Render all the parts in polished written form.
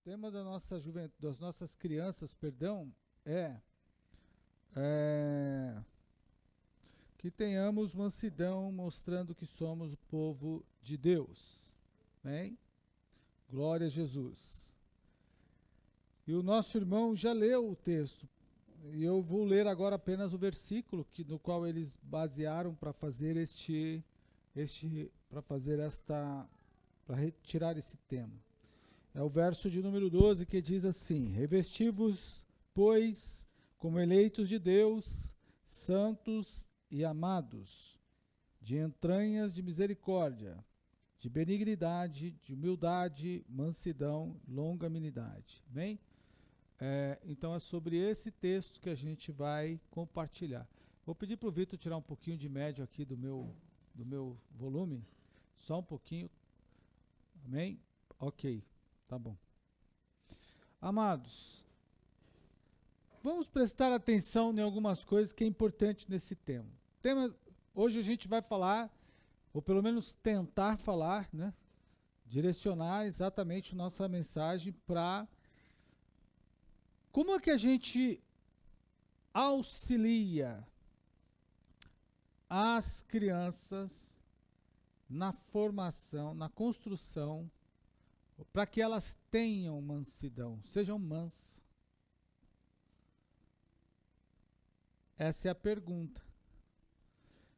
O tema da nossa juventude, das nossas crianças, perdão, é que tenhamos mansidão, mostrando que somos o povo de Deus. Amém? Glória a Jesus. E o nosso irmão já leu o texto. E eu vou ler agora apenas o versículo no qual eles basearam para fazer para retirar esse tema. É o verso de número 12 que diz assim: Revesti-vos, pois, como eleitos de Deus, santos e amados, de entranhas de misericórdia, de benignidade, de humildade, mansidão, longanimidade. Bem? Então é sobre esse texto que a gente vai compartilhar. Vou pedir para o Vitor tirar um pouquinho de médio aqui do meu volume. Só um pouquinho. Amém? Ok, tá bom. Amados, vamos prestar atenção em algumas coisas que é importante nesse tema. Hoje a gente vai falar, ou pelo menos tentar falar, né? Direcionar exatamente nossa mensagem para como é que a gente auxilia as crianças na formação, na construção, para que elas tenham mansidão, sejam mansas. Essa é a pergunta.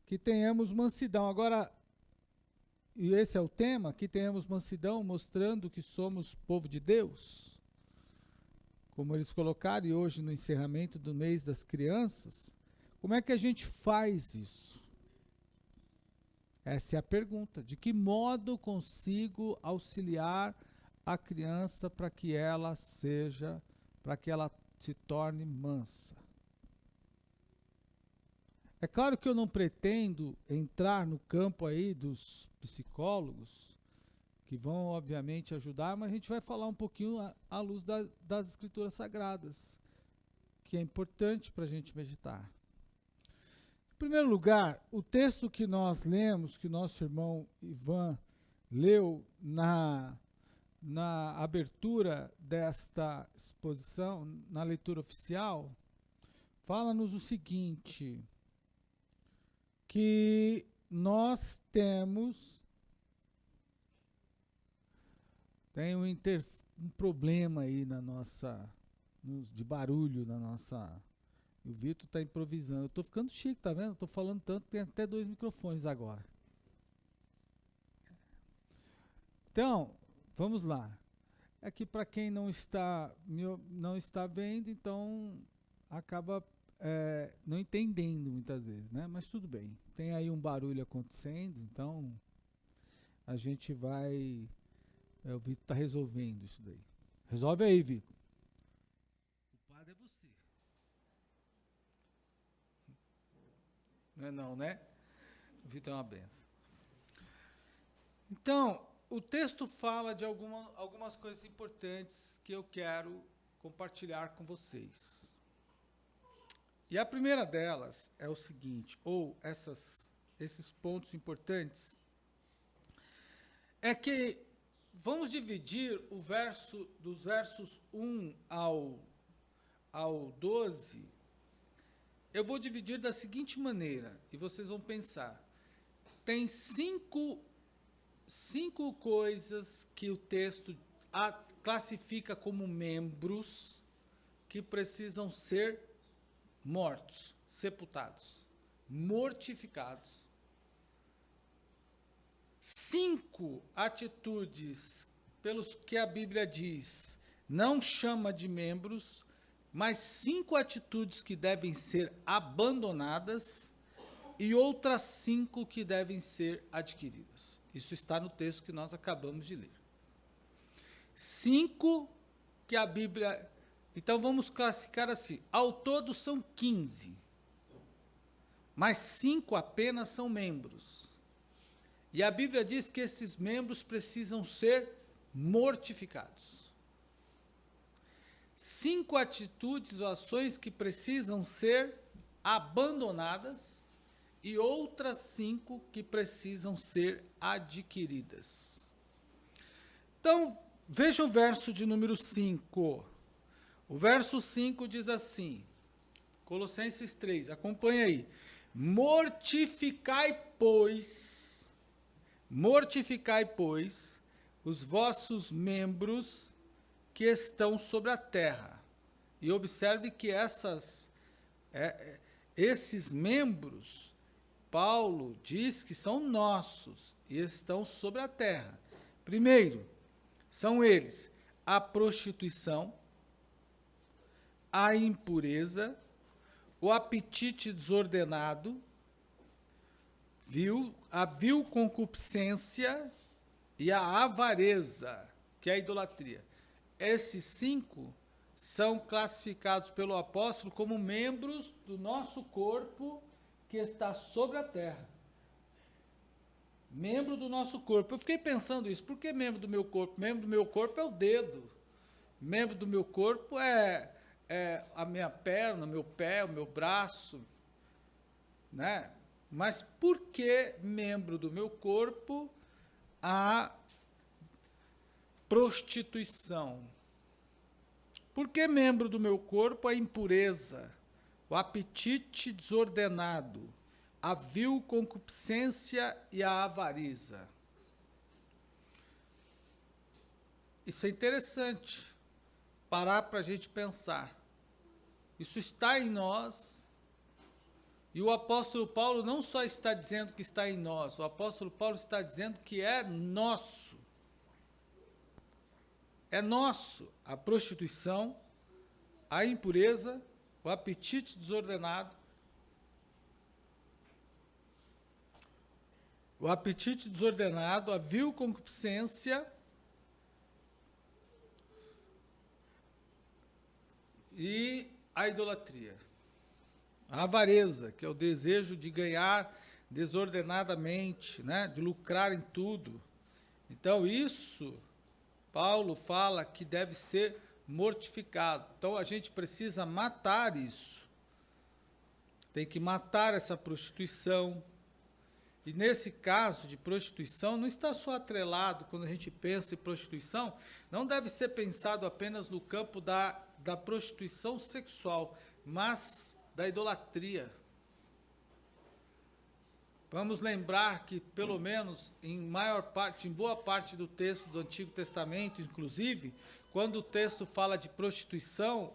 Que tenhamos mansidão. Agora, e esse é o tema, que tenhamos mansidão, mostrando que somos povo de Deus. Como eles colocaram, e hoje no encerramento do mês das crianças, como é que a gente faz isso? Essa é a pergunta. De que modo consigo auxiliar a criança para que ela se torne mansa? É claro que eu não pretendo entrar no campo aí dos psicólogos, que vão, obviamente, ajudar, mas a gente vai falar um pouquinho à luz das Escrituras Sagradas, que é importante para a gente meditar. Em primeiro lugar, o texto que nós lemos, que nosso irmão Ivan leu na abertura desta exposição, na leitura oficial, fala-nos o seguinte, que nós tem um problema aí de barulho na nossa. O Vitor está improvisando. Eu estou ficando chique, tá vendo? Estou falando tanto, tem até 2 microfones agora. Então, vamos lá. É que para quem não está vendo, então acaba não entendendo muitas vezes, né? Mas tudo bem. Tem aí um barulho acontecendo, então a gente vai. O Vitor está resolvendo isso daí. Resolve aí, Vitor. O padre é você. Não é não, né? O Vitor é uma benção. Então, o texto fala de algumas coisas importantes que eu quero compartilhar com vocês. E a primeira delas é o seguinte, ou esses pontos importantes, é que vamos dividir dos versos 1 ao 12, eu vou dividir da seguinte maneira, e vocês vão pensar. Tem cinco coisas que o texto classifica como membros que precisam ser mortos, sepultados, mortificados. 5 atitudes pelos que a Bíblia diz, não chama de membros, mas 5 atitudes que devem ser abandonadas e outras 5 que devem ser adquiridas. Isso está no texto que nós acabamos de ler. 5 que a Bíblia... Então vamos classificar assim, ao todo são 15, mas 5 apenas são membros. E a Bíblia diz que esses membros precisam ser mortificados. 5 atitudes ou ações que precisam ser abandonadas e outras 5 que precisam ser adquiridas. Então, veja o verso de número 5. O verso 5 diz assim, Colossenses 3, acompanha aí. Mortificai, pois, os vossos membros que estão sobre a terra. E observe que esses membros, Paulo diz que são nossos e estão sobre a terra. Primeiro, são eles a prostituição, a impureza, o apetite desordenado, a vil concupiscência e a avareza, que é a idolatria. Esses 5 são classificados pelo apóstolo como membros do nosso corpo que está sobre a terra. Membro do nosso corpo. Eu fiquei pensando isso. Por que membro do meu corpo? Membro do meu corpo é o dedo. Membro do meu corpo é a minha perna, o meu pé, o meu braço, né? Mas por que membro do meu corpo a prostituição? Por que membro do meu corpo a impureza, o apetite desordenado, a vil concupiscência e a avareza? Isso é interessante, parar para a gente pensar. Isso está em nós, e o apóstolo Paulo não só está dizendo que está em nós, o apóstolo Paulo está dizendo que é nosso. É nosso a prostituição, a impureza, o apetite desordenado, a vil concupiscência e a idolatria. A avareza, que é o desejo de ganhar desordenadamente, né, de lucrar em tudo. Então isso, Paulo fala que deve ser mortificado. Então a gente precisa matar isso. Tem que matar essa prostituição. E nesse caso de prostituição, não está só atrelado, quando a gente pensa em prostituição, não deve ser pensado apenas no campo da prostituição sexual, mas da idolatria. Vamos lembrar que, pelo menos em boa parte do texto do Antigo Testamento, inclusive, quando o texto fala de prostituição,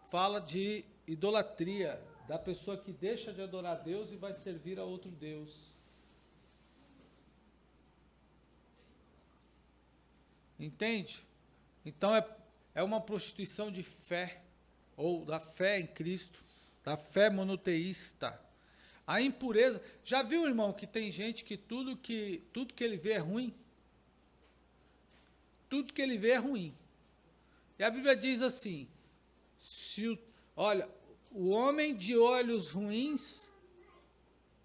fala de idolatria, da pessoa que deixa de adorar Deus e vai servir a outro Deus. Entende? Então é uma prostituição de fé, ou da fé em Cristo, da fé monoteísta. A impureza, já viu, irmão, que tem gente que tudo que ele vê é ruim? Tudo que ele vê é ruim. E a Bíblia diz assim, olha, o homem de olhos ruins,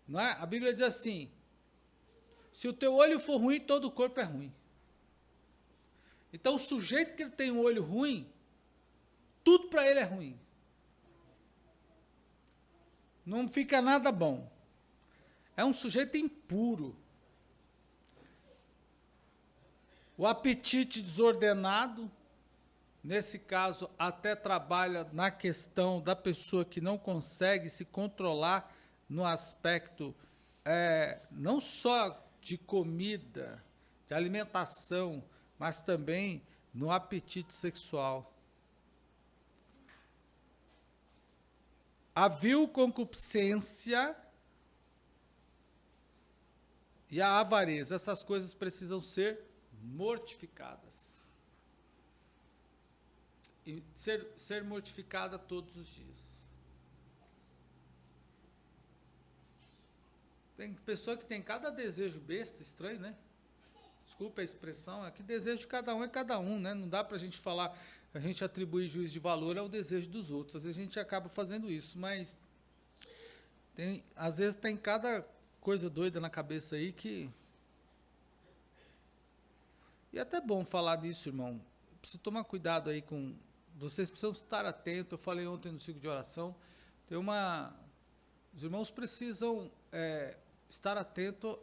não é? A Bíblia diz assim, se o teu olho for ruim, todo o corpo é ruim. Então o sujeito que ele tem um olho ruim, tudo para ele é ruim. Não fica nada bom. É um sujeito impuro. O apetite desordenado, nesse caso, até trabalha na questão da pessoa que não consegue se controlar no aspecto não só de comida, de alimentação, mas também no apetite sexual. A vil concupiscência e a avareza, essas coisas precisam ser mortificadas. E ser mortificada todos os dias. Tem pessoa que tem cada desejo besta, estranho, né? Desculpa a expressão, é que desejo de cada um é cada um, né? Não dá pra gente falar, a gente atribuir juízo de valor ao desejo dos outros. Às vezes a gente acaba fazendo isso, mas às vezes tem cada coisa doida na cabeça aí que... E é até bom falar disso, irmão. Preciso tomar cuidado aí com... Vocês precisam estar atentos, eu falei ontem no ciclo de oração, os irmãos precisam estar atentos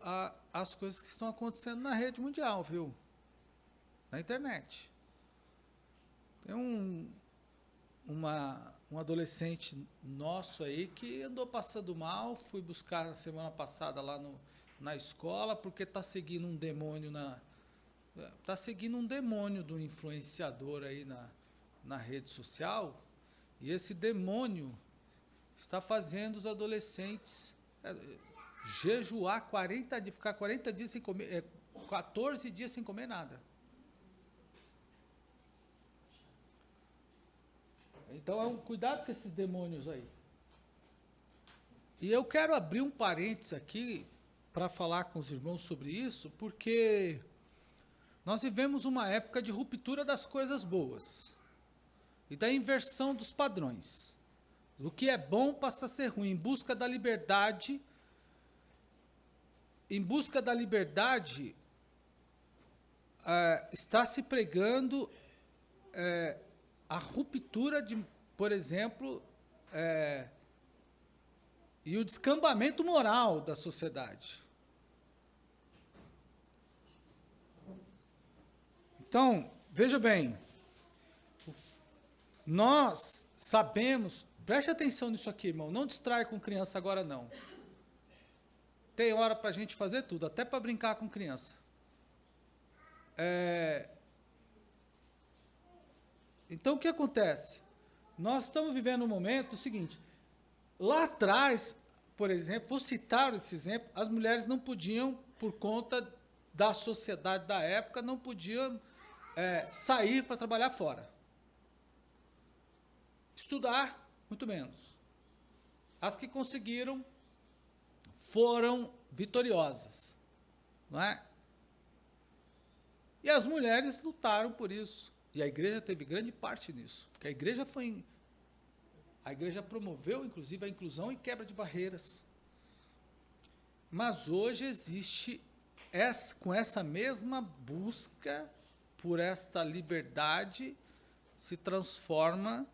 às coisas que estão acontecendo na rede mundial, viu? na internet. Tem um adolescente nosso aí que andou passando mal, fui buscar na semana passada lá na escola, porque está seguindo um demônio está seguindo um demônio do influenciador aí na rede social, e esse demônio está fazendo os adolescentes jejuar 40 dias, ficar 40 dias sem comer, 14 dias sem comer nada. Então, cuidado com esses demônios aí. E eu quero abrir um parênteses aqui para falar com os irmãos sobre isso, porque nós vivemos uma época de ruptura das coisas boas e da inversão dos padrões. O que é bom passa a ser ruim, em busca da liberdade. Em busca da liberdade, está se pregando a ruptura de, por exemplo, e o descambamento moral da sociedade. Então, veja bem, nós sabemos, preste atenção nisso aqui, irmão, não distrai com criança agora não. Tem hora para a gente fazer tudo, até para brincar com criança. Então, o que acontece? Nós estamos vivendo um momento seguinte, lá atrás, por exemplo, vou citar esse exemplo, as mulheres não podiam, por conta da sociedade da época, não podiam sair para trabalhar fora. Estudar, muito menos. As que conseguiram foram vitoriosas, não é? E as mulheres lutaram por isso. E a igreja teve grande parte nisso. Porque a igreja promoveu, inclusive, a inclusão e quebra de barreiras. Mas hoje existe, com essa mesma busca por esta liberdade, se transforma,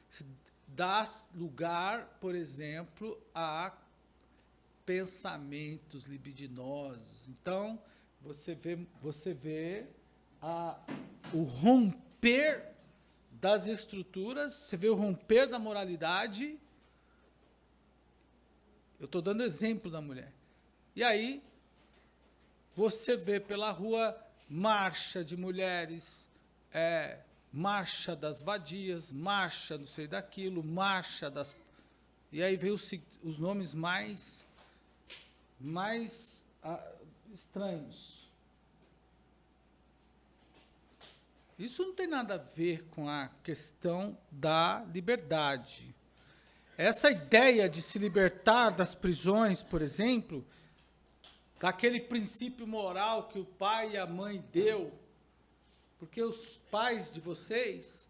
se dá lugar, por exemplo, a pensamentos libidinosos. Então, você vê o romper das estruturas, você vê o romper da moralidade. Eu estou dando exemplo da mulher. E aí, você vê pela rua marcha de mulheres, marcha das vadias, marcha não sei daquilo, marcha das... E aí vem os nomes mais estranhos. Isso não tem nada a ver com a questão da liberdade. Essa ideia de se libertar das prisões, por exemplo, daquele princípio moral que o pai e a mãe deu, porque os pais de vocês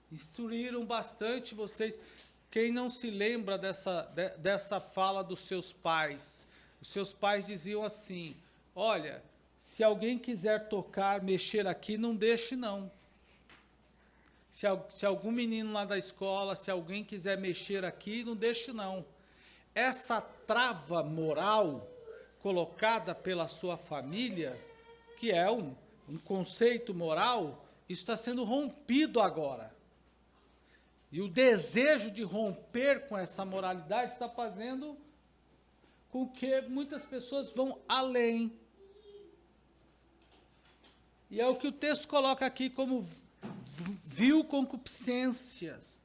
instruíram bastante vocês. Quem não se lembra dessa fala dos seus pais? Os seus pais diziam assim, olha, se alguém quiser tocar, mexer aqui, não deixe não. Se algum menino lá da escola, se alguém quiser mexer aqui, não deixe não. Essa trava moral colocada pela sua família, que é um conceito moral, isso está sendo rompido agora. E o desejo de romper com essa moralidade está fazendo com que muitas pessoas vão além. E é o que o texto coloca aqui como vil concupiscências,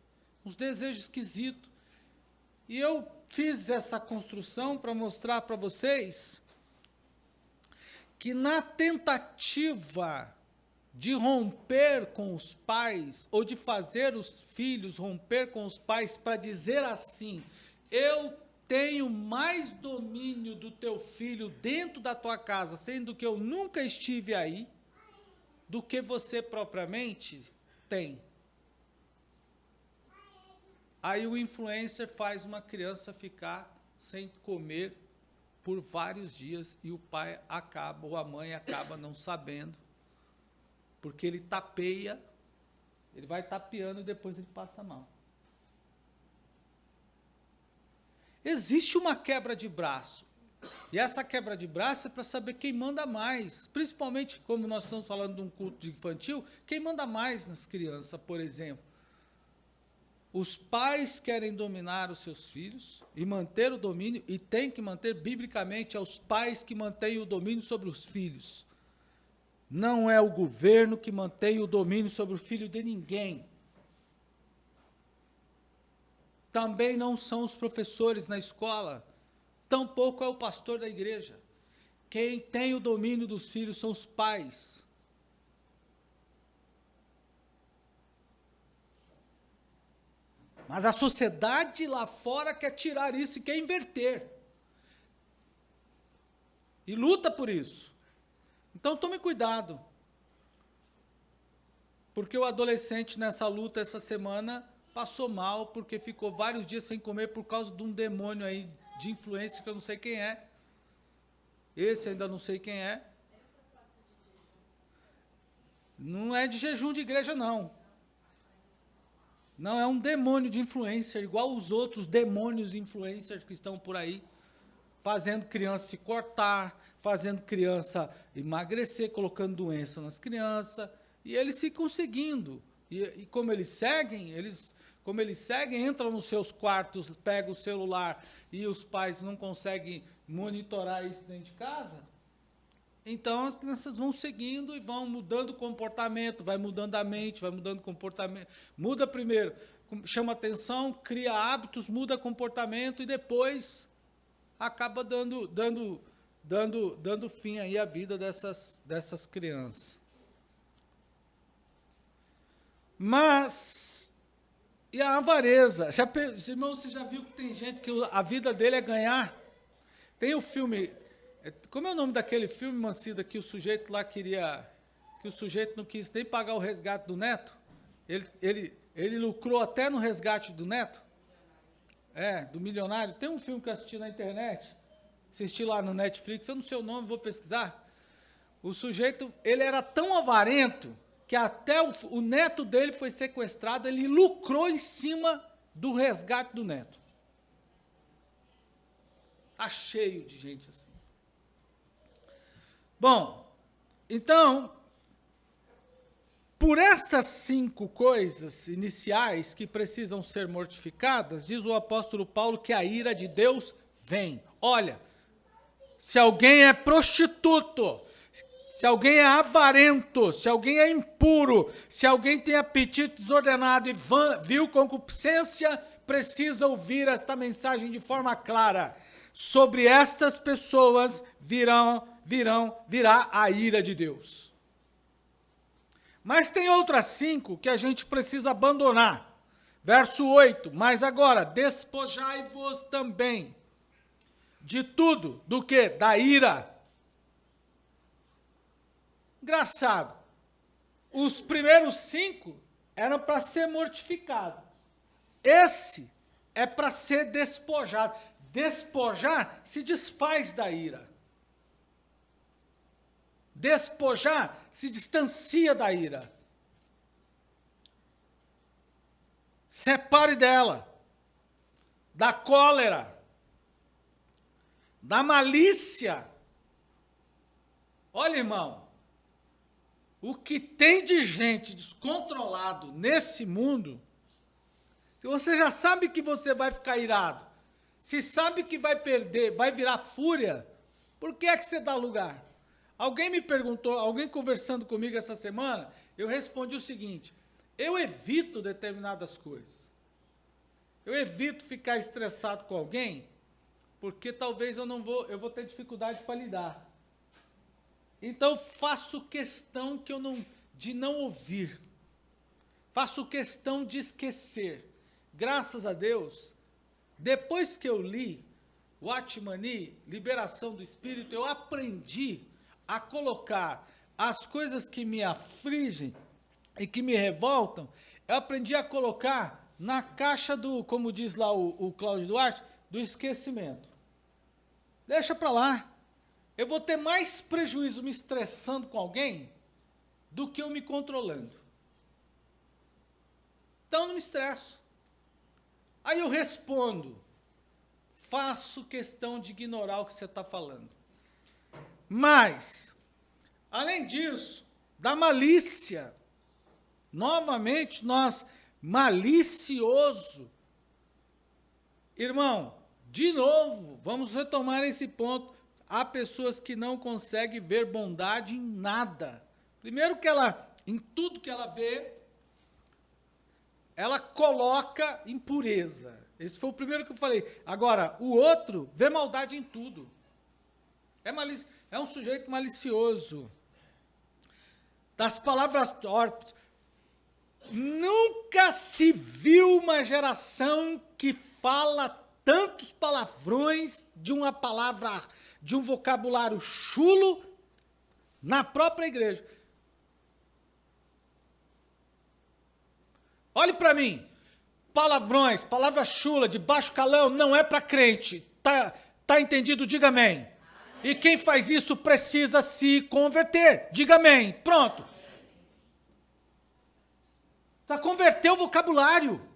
uns desejos esquisitos. E eu fiz essa construção para mostrar para vocês que na tentativa de romper com os pais, ou de fazer os filhos romper com os pais, para dizer assim, eu tenho mais domínio do teu filho dentro da tua casa, sendo que eu nunca estive aí, do que você propriamente tem. Aí o influencer faz uma criança ficar sem comer por vários dias e o pai acaba, ou a mãe acaba não sabendo, porque ele tapeia, ele vai tapeando e depois ele passa mal. Existe uma quebra de braço. E essa quebra de braço é para saber quem manda mais. Principalmente, como nós estamos falando de um culto infantil, quem manda mais nas crianças, por exemplo. Os pais querem dominar os seus filhos e manter o domínio, e tem que manter biblicamente aos pais que mantêm o domínio sobre os filhos. Não é o governo que mantém o domínio sobre o filho de ninguém. Também não são os professores na escola, tampouco é o pastor da igreja. Quem tem o domínio dos filhos são os pais. Mas a sociedade lá fora quer tirar isso e quer inverter. E luta por isso. Então tome cuidado. Porque o adolescente nessa luta essa semana passou mal porque ficou vários dias sem comer por causa de um demônio aí de influência que eu não sei quem é. Esse ainda não sei quem é. Não é de jejum de igreja, não. Não, é um demônio de influencer, igual os outros demônios de influencer que estão por aí, fazendo criança se cortar, fazendo criança emagrecer, colocando doença nas crianças, e eles ficam seguindo. E como eles seguem, entram nos seus quartos, pegam o celular e os pais não conseguem monitorar isso dentro de casa, então as crianças vão seguindo e vão mudando o comportamento, vai mudando a mente, vai mudando o comportamento. Muda primeiro, chama atenção, cria hábitos, muda comportamento e depois acaba dando fim aí à vida dessas crianças. Mas, e a avareza? Irmão, você já viu que tem gente que a vida dele é ganhar? Tem o filme, como é o nome daquele filme, Mancida, que o sujeito lá queria, que o sujeito não quis nem pagar o resgate do neto? Ele lucrou até no resgate do neto? Do milionário. Tem um filme que eu assisti na internet, assisti lá no Netflix, eu não sei o nome, vou pesquisar. O sujeito, ele era tão avarento que até o neto dele foi sequestrado, ele lucrou em cima do resgate do neto. Está cheio de gente assim. Bom, então, por estas 5 coisas iniciais que precisam ser mortificadas, diz o apóstolo Paulo que a ira de Deus vem. Olha, se alguém é prostituto, se alguém é avarento, se alguém é impuro, se alguém tem apetite desordenado e vil concupiscência, precisa ouvir esta mensagem de forma clara. Sobre estas pessoas virá a ira de Deus. Mas tem outras 5 que a gente precisa abandonar. Verso 8, mas agora, despojai-vos também de tudo, do que? Da ira. Engraçado, os primeiros 5 eram para ser mortificado. Esse é para ser despojado. Despojar se desfaz da ira. Despojar se distancia da ira. Separe dela, da cólera, da malícia. Olha, irmão, o que tem de gente descontrolado nesse mundo, se você já sabe que você vai ficar irado, se sabe que vai perder, vai virar fúria, por que é que você dá lugar? Alguém me perguntou, alguém conversando comigo essa semana, eu respondi o seguinte: eu evito determinadas coisas. Eu evito ficar estressado com alguém, porque talvez eu vou ter dificuldade para lidar. Então faço questão de não ouvir. Faço questão de esquecer. Graças a Deus, depois que eu li o Atmani, Liberação do Espírito, eu aprendi a colocar as coisas que me afligem e que me revoltam, eu aprendi a colocar na caixa do, como diz lá o Cláudio Duarte, do esquecimento. Deixa para lá. Eu vou ter mais prejuízo me estressando com alguém do que eu me controlando. Então não me estresso. Aí eu respondo, faço questão de ignorar o que você está falando. Mas, além disso, da malícia, novamente malicioso. Irmão, de novo, vamos retomar esse ponto. Há pessoas que não conseguem ver bondade em nada. Primeiro que em tudo que ela vê, ela coloca impureza. Esse foi o primeiro que eu falei. Agora, o outro vê maldade em tudo. É um sujeito malicioso. Das palavras torpes. Nunca se viu uma geração que fala tantos palavrões de uma palavra, de um vocabulário chulo na própria igreja. Olhe para mim. Palavrões, palavra chula, de baixo calão, não é para crente. Tá entendido? Diga amém. E quem faz isso precisa se converter. Diga amém. Pronto. Precisa converter o vocabulário.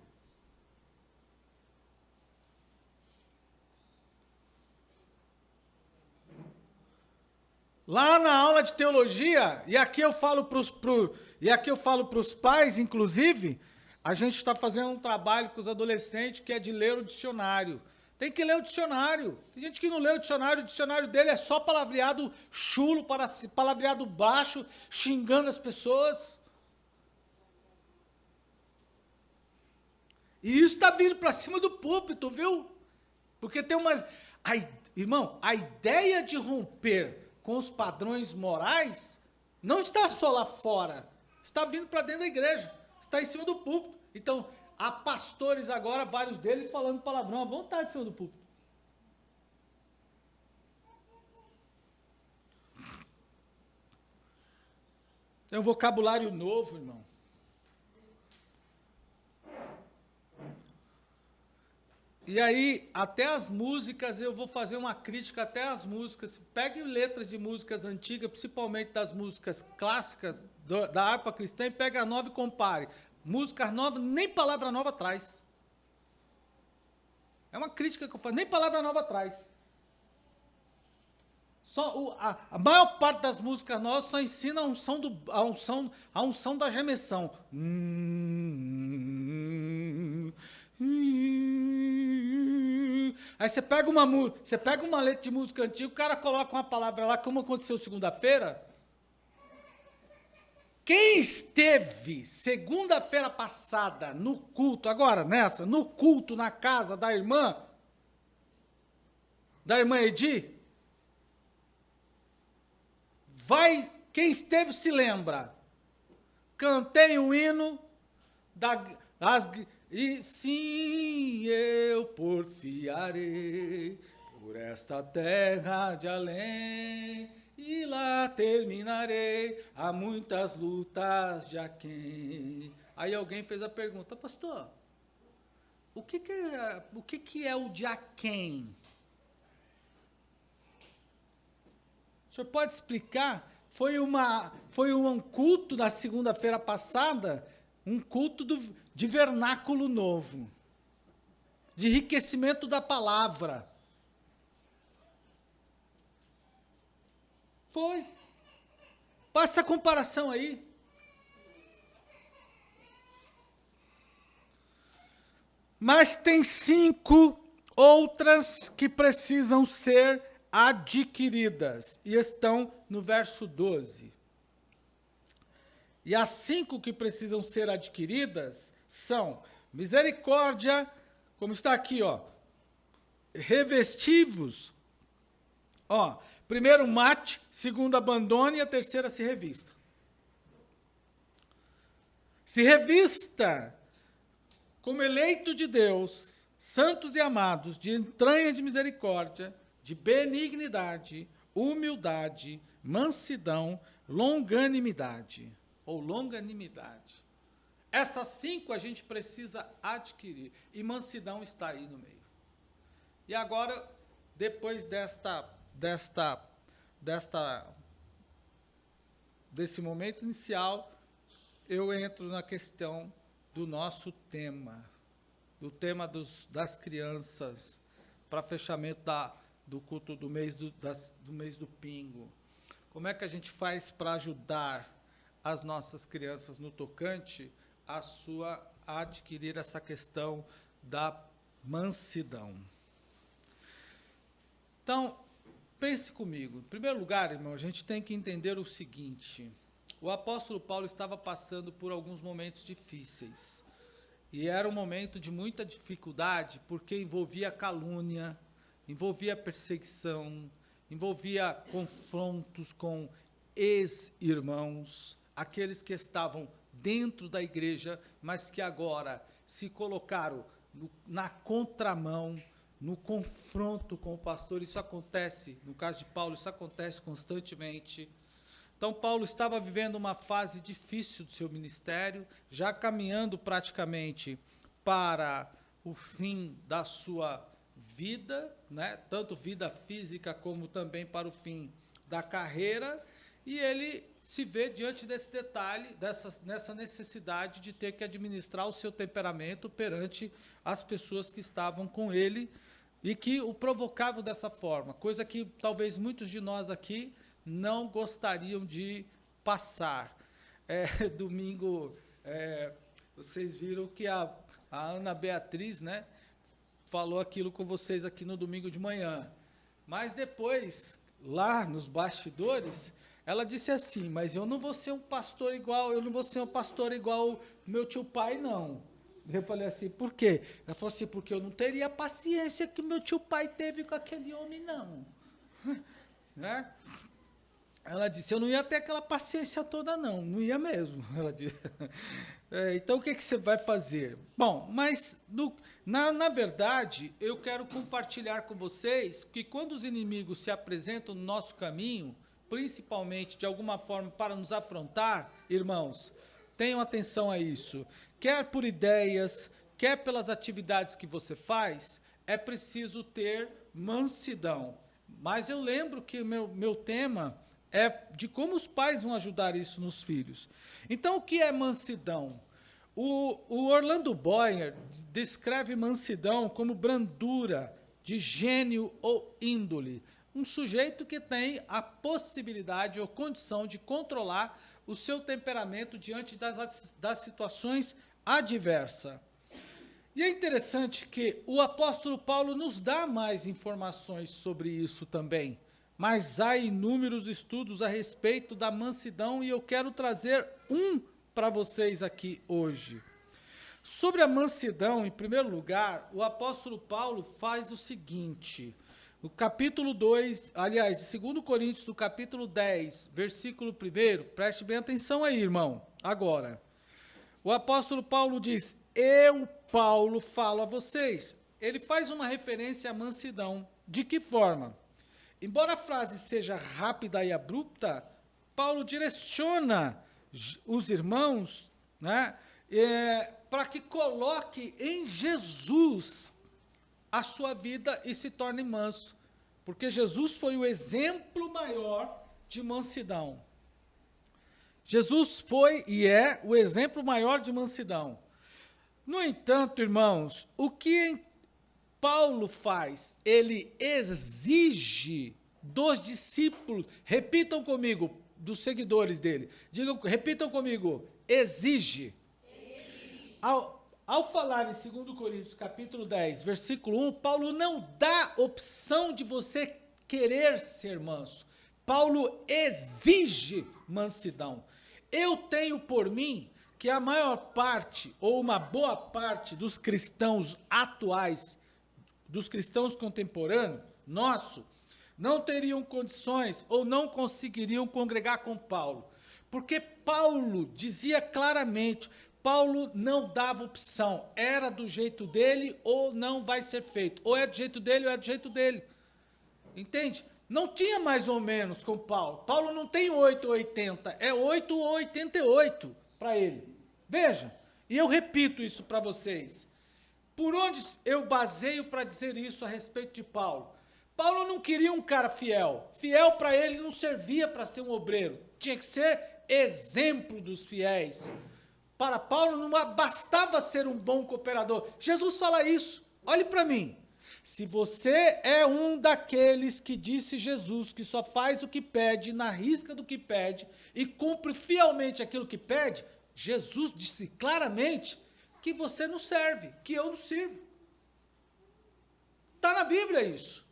Lá na aula de teologia, e aqui eu falo para os pais, inclusive, a gente está fazendo um trabalho com os adolescentes que é de ler o dicionário. Tem que ler o dicionário. Tem gente que não lê o dicionário dele é só palavreado chulo, palavreado baixo, xingando as pessoas. E isso está vindo para cima do púlpito, viu? Porque tem umas... Irmão, a ideia de romper com os padrões morais não está só lá fora. Está vindo para dentro da igreja. Está em cima do púlpito. Então, há pastores agora, vários deles, falando palavrão à vontade em cima do púlpito. Tem um vocabulário novo, irmão. E aí, até as músicas, eu vou fazer uma crítica até às músicas. Pegue letras de músicas antigas, principalmente das músicas clássicas da harpa cristã, e pegue a nova e compare. Músicas novas, nem palavra nova traz. É uma crítica que eu faço, nem palavra nova traz. A maior parte das músicas novas só ensina a unção da gemessão. Aí você pega uma letra de música antiga, o cara coloca uma palavra lá, como aconteceu segunda-feira. Quem esteve segunda-feira passada no culto, agora no culto na casa da irmã Edi, quem esteve se lembra. Cantei um hino e sim, eu porfiarei por esta terra de além, e lá terminarei, há muitas lutas de aquém. Aí alguém fez a pergunta, pastor, o que é o de aquém? O senhor pode explicar? Foi um culto na segunda-feira passada, um culto de vernáculo novo, de enriquecimento da palavra. Foi. Passa a comparação aí. Mas tem 5 outras que precisam ser adquiridas, e estão no verso 12. E as 5 que precisam ser adquiridas são misericórdia, como está aqui, revestivos, primeiro mate, segundo abandone e a terceira se revista. Se revista como eleito de Deus, santos e amados, de entranha de misericórdia, de benignidade, humildade, mansidão, longanimidade. Ou longanimidade. Essas 5 a gente precisa adquirir. E mansidão está aí no meio. E agora, depois desse momento inicial, eu entro na questão do nosso tema. Do tema das crianças. para fechamento do culto do mês do mês do Pingo. Como é que a gente faz para ajudar as nossas crianças no tocante a adquirir essa questão da mansidão? Então, pense comigo. Em primeiro lugar, irmão, a gente tem que entender o seguinte: o apóstolo Paulo estava passando por alguns momentos difíceis. E era um momento de muita dificuldade, porque envolvia calúnia, envolvia perseguição, envolvia confrontos com ex-irmãos, aqueles que estavam dentro da igreja, mas que agora se colocaram na contramão, no confronto com o pastor. Isso acontece, no caso de Paulo, isso acontece constantemente. Então, Paulo estava vivendo uma fase difícil do seu ministério, já caminhando praticamente para o fim da sua vida, né? Tanto vida física como também para o fim da carreira, e ele se vê diante desse detalhe, nessa necessidade de ter que administrar o seu temperamento perante as pessoas que estavam com ele e que o provocavam dessa forma, coisa que talvez muitos de nós aqui não gostariam de passar. Domingo, vocês viram que a Ana Beatriz, né, falou aquilo com vocês aqui no domingo de manhã. Mas depois, lá nos bastidores, ela disse assim: mas eu não vou ser um pastor igual meu tio pai, não. Eu falei assim: por quê? Ela falou assim: porque eu não teria a paciência que meu tio pai teve com aquele homem, não. Né? Ela disse: eu não ia ter aquela paciência toda, não ia mesmo. Ela disse. Então, o que você vai fazer? Bom, mas, na verdade, eu quero compartilhar com vocês que quando os inimigos se apresentam no nosso caminho, principalmente, de alguma forma, para nos afrontar, irmãos, tenham atenção a isso. Quer por ideias, quer pelas atividades que você faz, é preciso ter mansidão. Mas eu lembro que o meu tema é de como os pais vão ajudar isso nos filhos. Então, o que é mansidão? O Orlando Boyer descreve mansidão como brandura de gênio ou índole. Um sujeito que tem a possibilidade ou condição de controlar o seu temperamento diante das situações adversas. E é interessante que o apóstolo Paulo nos dá mais informações sobre isso também. Mas há inúmeros estudos a respeito da mansidão e eu quero trazer um para vocês aqui hoje. Sobre a mansidão, em primeiro lugar, o apóstolo Paulo faz o seguinte: no capítulo 2, aliás, de 2 Coríntios, do capítulo 10, versículo 1, preste bem atenção aí, irmão, agora. O apóstolo Paulo diz: eu, Paulo, falo a vocês. Ele faz uma referência à mansidão. De que forma? Embora a frase seja rápida e abrupta, Paulo direciona os irmãos, né, para que coloque em Jesus a sua vida e se torne manso, porque Jesus foi o exemplo maior de mansidão. Jesus foi e é o exemplo maior de mansidão. No entanto, irmãos, o que Paulo faz? Ele exige dos discípulos, repitam comigo, dos seguidores dele, repitam comigo, exige. Ao falar em 2 Coríntios capítulo 10, versículo 1, Paulo não dá opção de você querer ser manso. Paulo exige mansidão. Eu tenho por mim que a maior parte, ou uma boa parte dos cristãos atuais, dos cristãos contemporâneos, não teriam condições ou não conseguiriam congregar com Paulo. Porque Paulo dizia claramente, Paulo não dava opção, era do jeito dele ou não vai ser feito. Ou é do jeito dele ou é do jeito dele. Entende? Não tinha mais ou menos com Paulo. Paulo não tem 8 ou 80, é 8 ou 88 para ele. Veja, e eu repito isso para vocês. Por onde eu baseio para dizer isso a respeito de Paulo? Paulo não queria um cara fiel. Fiel para ele não servia para ser um obreiro. Tinha que ser exemplo dos fiéis. Para Paulo não bastava ser um bom cooperador. Jesus fala isso. Olhe para mim. Se você é um daqueles que disse Jesus, que só faz o que pede, na risca do que pede, e cumpre fielmente aquilo que pede, Jesus disse claramente que você não serve, que eu não sirvo. Está na Bíblia isso.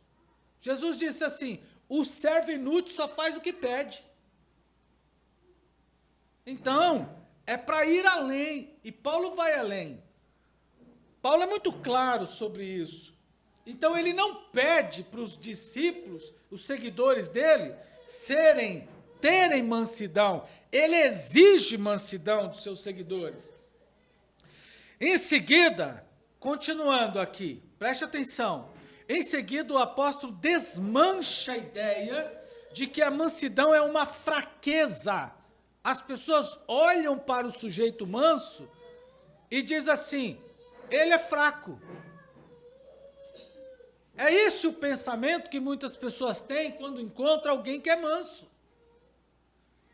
Jesus disse assim, o servo inútil só faz o que pede. Então, é para ir além, e Paulo vai além. Paulo é muito claro sobre isso. Então, ele não pede para os discípulos, os seguidores dele, terem mansidão. Ele exige mansidão dos seus seguidores. Em seguida, continuando aqui, preste atenção. Em seguida, o apóstolo desmancha a ideia de que a mansidão é uma fraqueza. As pessoas olham para o sujeito manso e diz assim, ele é fraco. É esse o pensamento que muitas pessoas têm quando encontram alguém que é manso.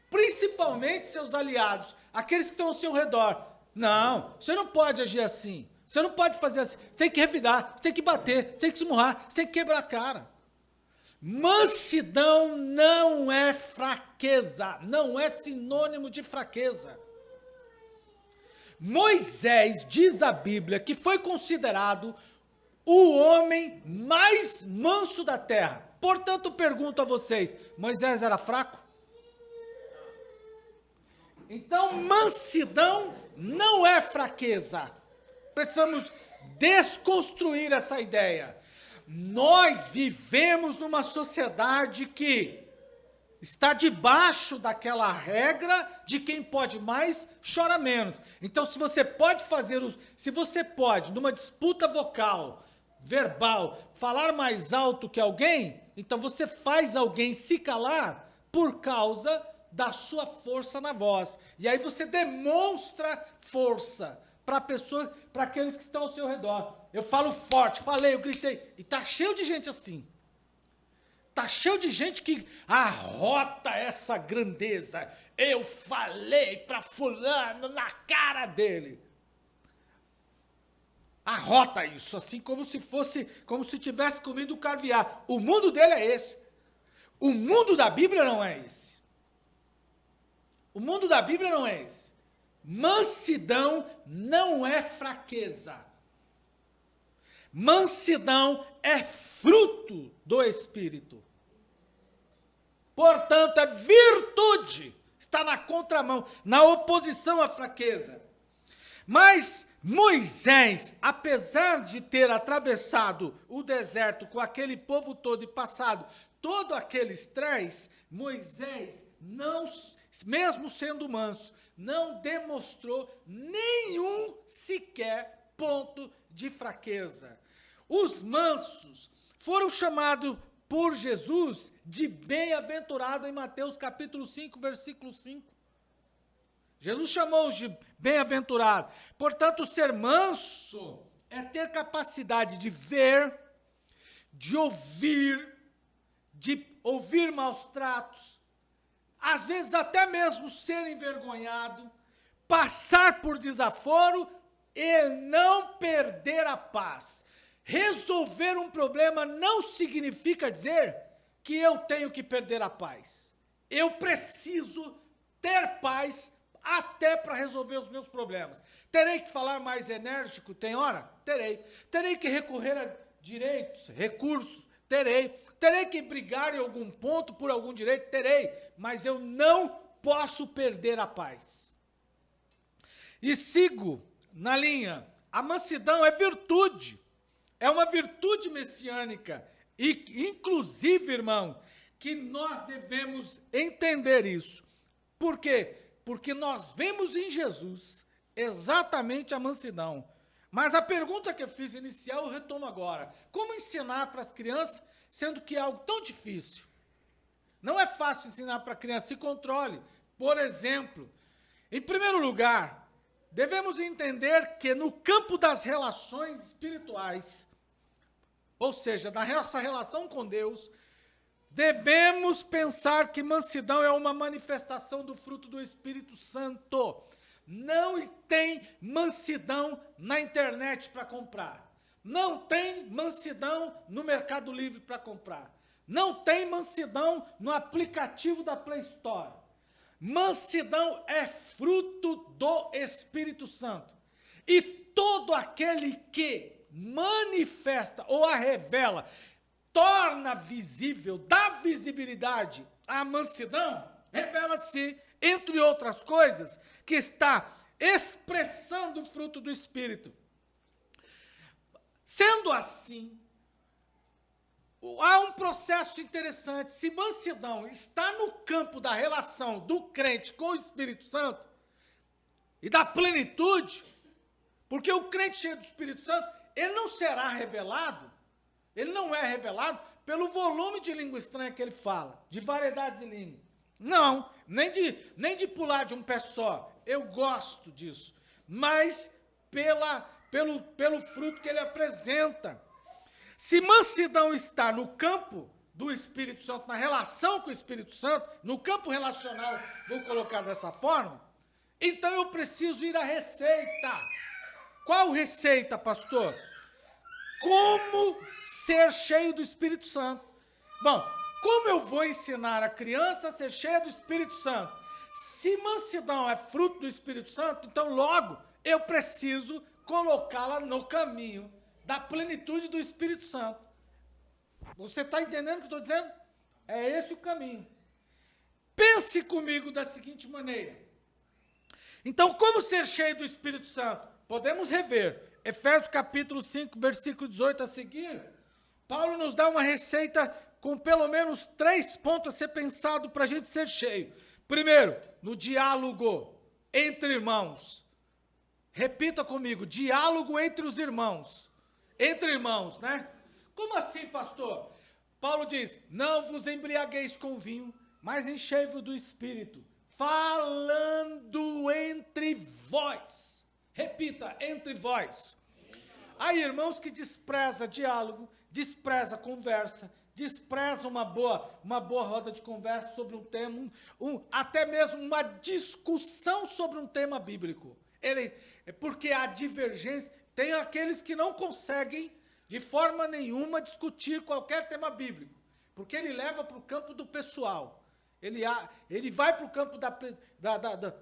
Principalmente seus aliados, aqueles que estão ao seu redor. Não, você não pode agir assim. Você não pode fazer assim. Você tem que revidar, você tem que bater, você tem que se murrar, você tem que quebrar a cara. Mansidão não é fraqueza, não é sinônimo de fraqueza. Moisés, diz a Bíblia, que foi considerado o homem mais manso da terra. Portanto, pergunto a vocês, Moisés era fraco? Então, mansidão não é fraqueza. Precisamos desconstruir essa ideia. Nós vivemos numa sociedade que está debaixo daquela regra de quem pode mais, chora menos. Então, se você pode, numa disputa vocal, verbal, falar mais alto que alguém, então você faz alguém se calar por causa da sua força na voz. E aí você demonstra força para aqueles que estão ao seu redor. Eu falo forte, falei, eu gritei. E tá cheio de gente assim. Tá cheio de gente que arrota essa grandeza. Eu falei para fulano na cara dele. Arrota isso, assim como se tivesse comido caviar. O mundo dele é esse. O mundo da Bíblia não é esse. O mundo da Bíblia não é esse. Mansidão não é fraqueza. Mansidão é fruto do Espírito. Portanto, é virtude. Está na contramão, na oposição à fraqueza. Mas Moisés, apesar de ter atravessado o deserto com aquele povo todo e passado todo aquele estresse, Moisés não, mesmo sendo manso, não demonstrou nenhum sequer ponto de fraqueza. Os mansos foram chamados por Jesus de bem-aventurado em Mateus capítulo 5, versículo 5. Jesus chamou-os de bem-aventurado. Portanto, ser manso é ter capacidade de ver, de ouvir maus tratos, às vezes até mesmo ser envergonhado, passar por desaforo e não perder a paz. Resolver um problema não significa dizer que eu tenho que perder a paz. Eu preciso ter paz até para resolver os meus problemas. Terei que falar mais enérgico? Tem hora? Terei. Terei que recorrer a direitos, recursos? Terei. Terei que brigar em algum ponto por algum direito? Terei. Mas eu não posso perder a paz. E sigo na linha. A mansidão é virtude. É uma virtude messiânica. E, inclusive, irmão, que nós devemos entender isso. Por quê? Porque nós vemos em Jesus exatamente a mansidão. Mas a pergunta que eu fiz inicial eu retomo agora. Como ensinar para as crianças, sendo que é algo tão difícil? Não é fácil ensinar para a criança, se controle. Por exemplo, em primeiro lugar, devemos entender que no campo das relações espirituais, ou seja, da nossa relação com Deus, devemos pensar que mansidão é uma manifestação do fruto do Espírito Santo. Não tem mansidão na internet para comprar. Não tem mansidão no Mercado Livre para comprar. Não tem mansidão no aplicativo da Play Store. Mansidão é fruto do Espírito Santo. E todo aquele que manifesta ou a revela, torna visível, dá visibilidade à mansidão, revela-se, entre outras coisas, que está expressando o fruto do Espírito. Sendo assim, há um processo interessante. Se mansidão está no campo da relação do crente com o Espírito Santo e da plenitude, porque o crente cheio do Espírito Santo, ele não será revelado, ele não é revelado pelo volume de língua estranha que ele fala, de variedade de língua. Não, nem de pular de um pé só. Eu gosto disso. Mas pelo fruto que ele apresenta. Se mansidão está no campo do Espírito Santo, na relação com o Espírito Santo, no campo relacional, vou colocar dessa forma, então eu preciso ir à receita. Qual receita, pastor? Como ser cheio do Espírito Santo. Bom, como eu vou ensinar a criança a ser cheia do Espírito Santo? Se mansidão é fruto do Espírito Santo, então logo eu preciso colocá-la no caminho da plenitude do Espírito Santo. Você está entendendo o que eu estou dizendo? É esse o caminho. Pense comigo da seguinte maneira. Então, como ser cheio do Espírito Santo? Podemos rever. Efésios capítulo 5, versículo 18 a seguir. Paulo nos dá uma receita com pelo menos 3 pontos a ser pensado para a gente ser cheio. Primeiro, no diálogo entre irmãos. Repita comigo, diálogo entre os irmãos. Entre irmãos, né? Como assim, pastor? Paulo diz, não vos embriagueis com vinho, mas enchei-vos do Espírito, falando entre vós. Repita, entre vós. Há irmãos que despreza diálogo, despreza conversa, despreza uma boa roda de conversa sobre um tema, até mesmo uma discussão sobre um tema bíblico. Porque há divergência, tem aqueles que não conseguem, de forma nenhuma, discutir qualquer tema bíblico, porque ele leva para o campo do pessoal. Ele vai para o campo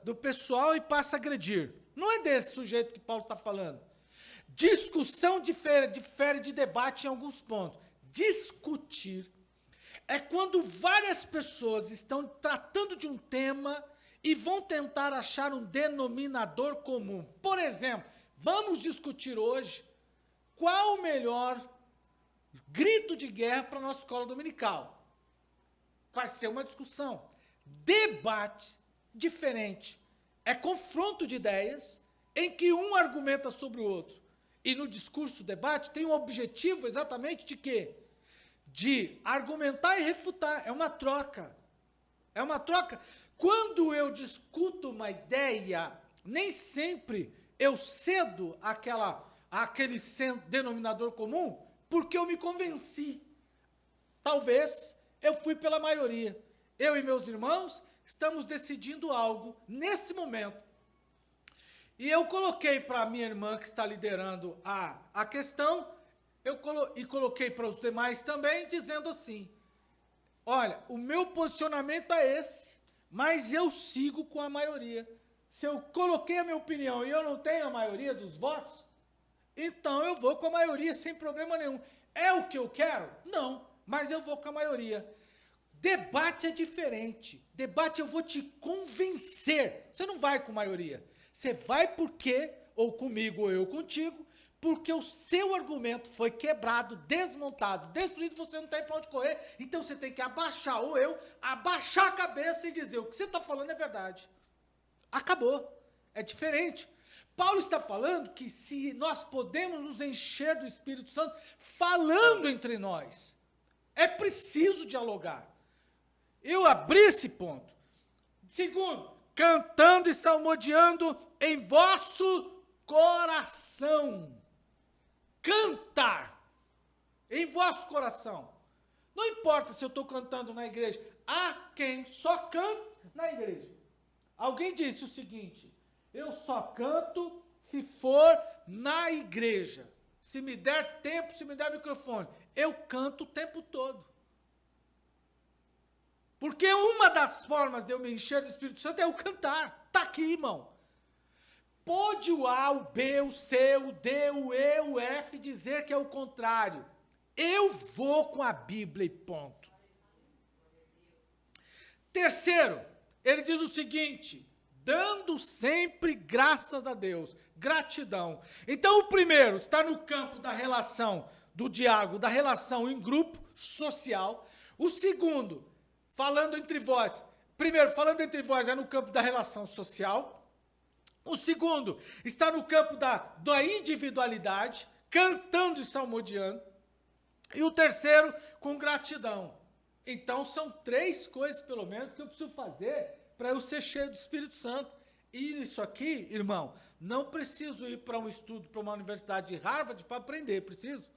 do pessoal e passa a agredir. Não é desse sujeito que Paulo está falando. Discussão difere de debate em alguns pontos. Discutir é quando várias pessoas estão tratando de um tema e vão tentar achar um denominador comum. Por exemplo, vamos discutir hoje qual o melhor grito de guerra para a nossa escola dominical. Vai ser uma discussão. Debate diferente. É confronto de ideias em que um argumenta sobre o outro. E no discurso, debate, tem um objetivo exatamente de quê? De argumentar e refutar. É uma troca. É uma troca. Quando eu discuto uma ideia, nem sempre eu cedo àquele denominador comum, porque eu me convenci. Talvez eu fui pela maioria. Eu e meus irmãos estamos decidindo algo nesse momento. E eu coloquei para a minha irmã que está liderando a questão, e coloquei para os demais também, dizendo assim, olha, o meu posicionamento é esse, mas eu sigo com a maioria. Se eu coloquei a minha opinião e eu não tenho a maioria dos votos, então eu vou com a maioria sem problema nenhum. É o que eu quero? Não, mas eu vou com a maioria. Debate é diferente. Debate eu vou te convencer. Você não vai com maioria. Você vai porque, ou comigo ou eu contigo, porque o seu argumento foi quebrado, desmontado, destruído, você não tem para onde correr, então você tem que abaixar, ou eu, abaixar a cabeça e dizer, o que você está falando é verdade. Acabou. É diferente. Paulo está falando que se nós podemos nos encher do Espírito Santo falando entre nós, é preciso dialogar. Eu abri esse ponto. Segundo, cantando e salmodiando em vosso coração. Cantar em vosso coração. Não importa se eu estou cantando na igreja. Há quem só canta na igreja. Alguém disse o seguinte, eu só canto se for na igreja. se me der tempo, se me der microfone, eu canto o tempo todo. Porque uma das formas de eu me encher do Espírito Santo é o cantar. Está aqui, irmão. Pode o A, o B, o C, o D, o E, o F dizer que é o contrário. Eu vou com a Bíblia e ponto. Terceiro, ele diz o seguinte, dando sempre graças a Deus, gratidão. Então o primeiro está no campo da relação, do diálogo, da relação em grupo, social. O segundo, falando entre vós, primeiro, falando entre vós é no campo da relação social. O segundo está no campo da individualidade, cantando e salmodiando. E o terceiro, com gratidão. Então, são 3 coisas, pelo menos, que eu preciso fazer para eu ser cheio do Espírito Santo. E isso aqui, irmão, não preciso ir para um estudo, para uma universidade de Harvard para aprender, preciso?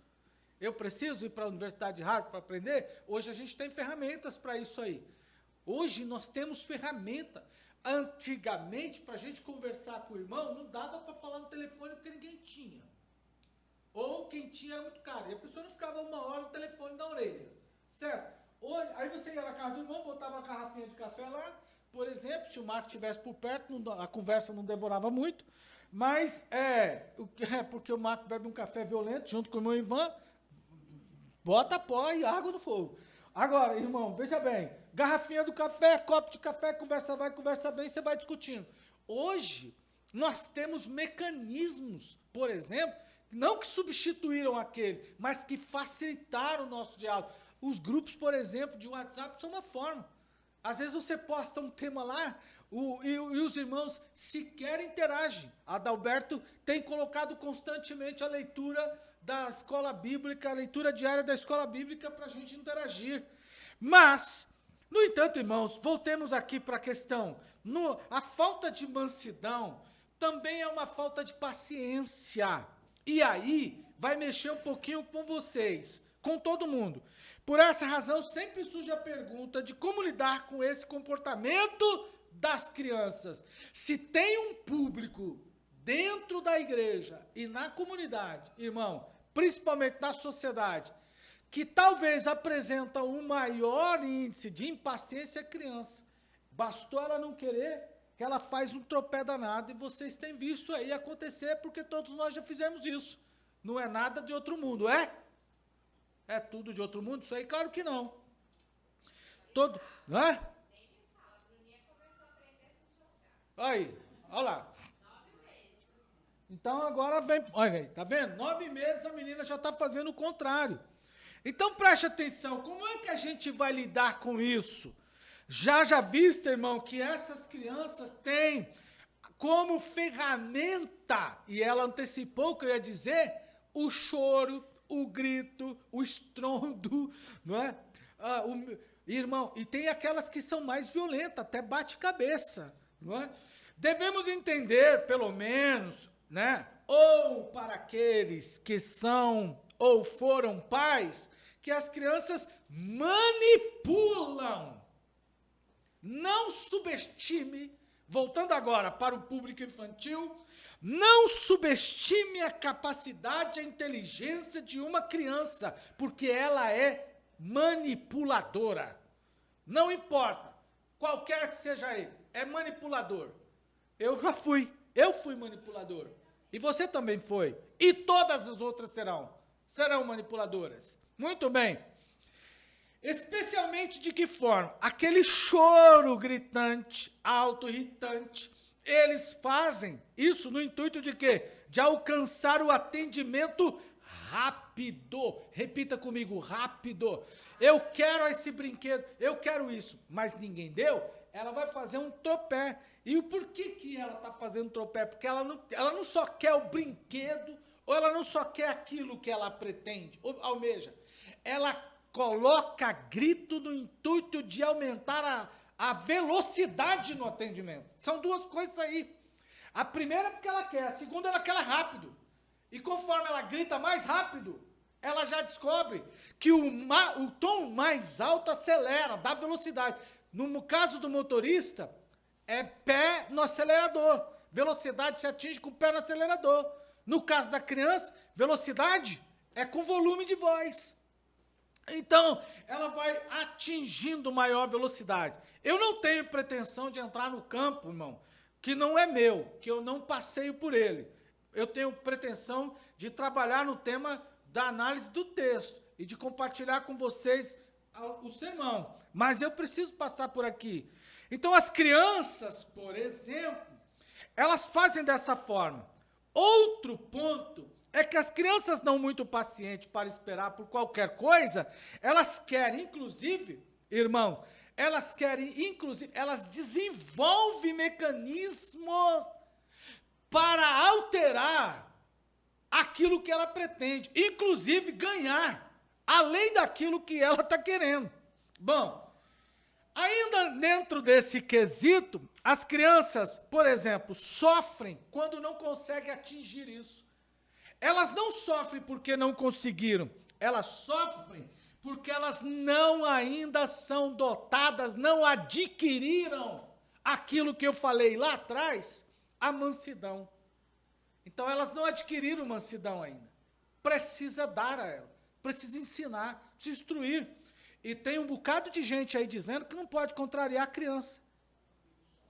Eu preciso ir para a universidade de Harvard para aprender? Hoje a gente tem ferramentas para isso aí. Hoje nós temos ferramenta. Antigamente, para a gente conversar com o irmão, não dava para falar no telefone porque ninguém tinha. Ou quem tinha era muito caro. E a pessoa não ficava 1 hora no telefone na orelha. Certo? Hoje, aí você ia na casa do irmão, botava uma garrafinha de café lá. Por exemplo, se o Marco estivesse por perto, a conversa não demorava muito. Mas porque o Marco bebe um café violento junto com o irmão Ivan, bota pó e água no fogo. Agora, irmão, veja bem, garrafinha do café, copo de café, conversa vai, conversa vem, você vai discutindo. Hoje, nós temos mecanismos, por exemplo, não que substituíram aquele, mas que facilitaram o nosso diálogo. Os grupos, por exemplo, de WhatsApp são uma forma. Às vezes você posta um tema lá e os irmãos sequer interagem. Adalberto tem colocado constantemente a leitura da escola bíblica, a leitura diária da escola bíblica para a gente interagir. Mas, no entanto, irmãos, voltemos aqui para a questão. A falta de mansidão também é uma falta de paciência. E aí, vai mexer um pouquinho com vocês, com todo mundo. Por essa razão, sempre surge a pergunta de como lidar com esse comportamento das crianças. Se tem um público dentro da igreja e na comunidade, irmão, principalmente na sociedade, que talvez apresenta um maior índice de impaciência, é criança. Bastou ela não querer, que ela faz um tropé danado, e vocês têm visto aí acontecer, porque todos nós já fizemos isso. Não é nada de outro mundo, é? É tudo de outro mundo? Isso aí, claro que não. Não é? Aí, olha lá. Então agora vem, olha aí, tá vendo? 9 meses a menina já está fazendo o contrário. Então preste atenção, como é que a gente vai lidar com isso? Já viste, irmão, que essas crianças têm como ferramenta, e ela antecipou o que eu ia dizer, o choro, o grito, o estrondo, não é? Irmão, e tem aquelas que são mais violentas, até bate cabeça, não é? Devemos entender, pelo menos, né? Ou para aqueles que são ou foram pais, que as crianças manipulam. Não subestime, voltando agora para o público infantil, não subestime a capacidade, a inteligência de uma criança, porque ela é manipuladora. Não importa, qualquer que seja ele, é manipulador. Eu fui manipulador. E você também foi. E todas as outras serão manipuladoras. Muito bem. Especialmente de que forma? Aquele choro gritante, alto, irritante. Eles fazem isso no intuito de quê? De alcançar o atendimento rápido. Repita comigo, rápido. Eu quero esse brinquedo, eu quero isso. Mas ninguém deu, ela vai fazer um tropé. E o porquê que ela está fazendo tropé? Porque ela não só quer o brinquedo, ou ela não só quer aquilo que ela pretende, ou almeja. Ela coloca grito no intuito de aumentar a velocidade no atendimento. São duas coisas aí. A primeira é porque ela quer, a segunda ela quer rápido. E conforme ela grita mais rápido, ela já descobre que o tom mais alto acelera, dá velocidade. No caso do motorista, é pé no acelerador. Velocidade se atinge com o pé no acelerador. No caso da criança, velocidade é com volume de voz. Então, ela vai atingindo maior velocidade. Eu não tenho pretensão de entrar no campo, irmão, que não é meu, que eu não passeio por ele. Eu tenho pretensão de trabalhar no tema da análise do texto e de compartilhar com vocês o sermão. Mas eu preciso passar por aqui. Então, as crianças, por exemplo, elas fazem dessa forma. Outro ponto é que as crianças não muito pacientes para esperar por qualquer coisa, elas querem, inclusive, irmão, elas desenvolvem mecanismos para alterar aquilo que ela pretende, inclusive ganhar, além daquilo que ela está querendo. Bom, ainda dentro desse quesito, as crianças, por exemplo, sofrem quando não conseguem atingir isso. Elas não sofrem porque não conseguiram, elas sofrem porque elas não ainda são dotadas, não adquiriram aquilo que eu falei lá atrás, a mansidão. Então elas não adquiriram mansidão ainda. Precisa dar a ela, precisa ensinar, precisa instruir. E tem um bocado de gente aí dizendo que não pode contrariar a criança.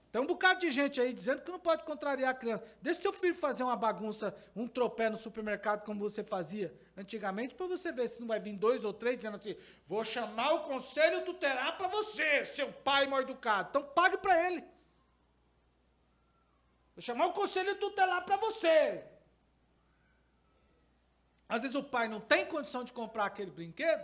Tem um bocado de gente aí dizendo que não pode contrariar a criança. Deixa seu filho fazer uma bagunça, um tropé no supermercado como você fazia antigamente, para você ver se não vai vir 2 ou 3 dizendo assim, vou chamar o conselho tutelar para você, seu pai mal educado. Então pague para ele. Vou chamar o conselho tutelar para você. Às vezes o pai não tem condição de comprar aquele brinquedo,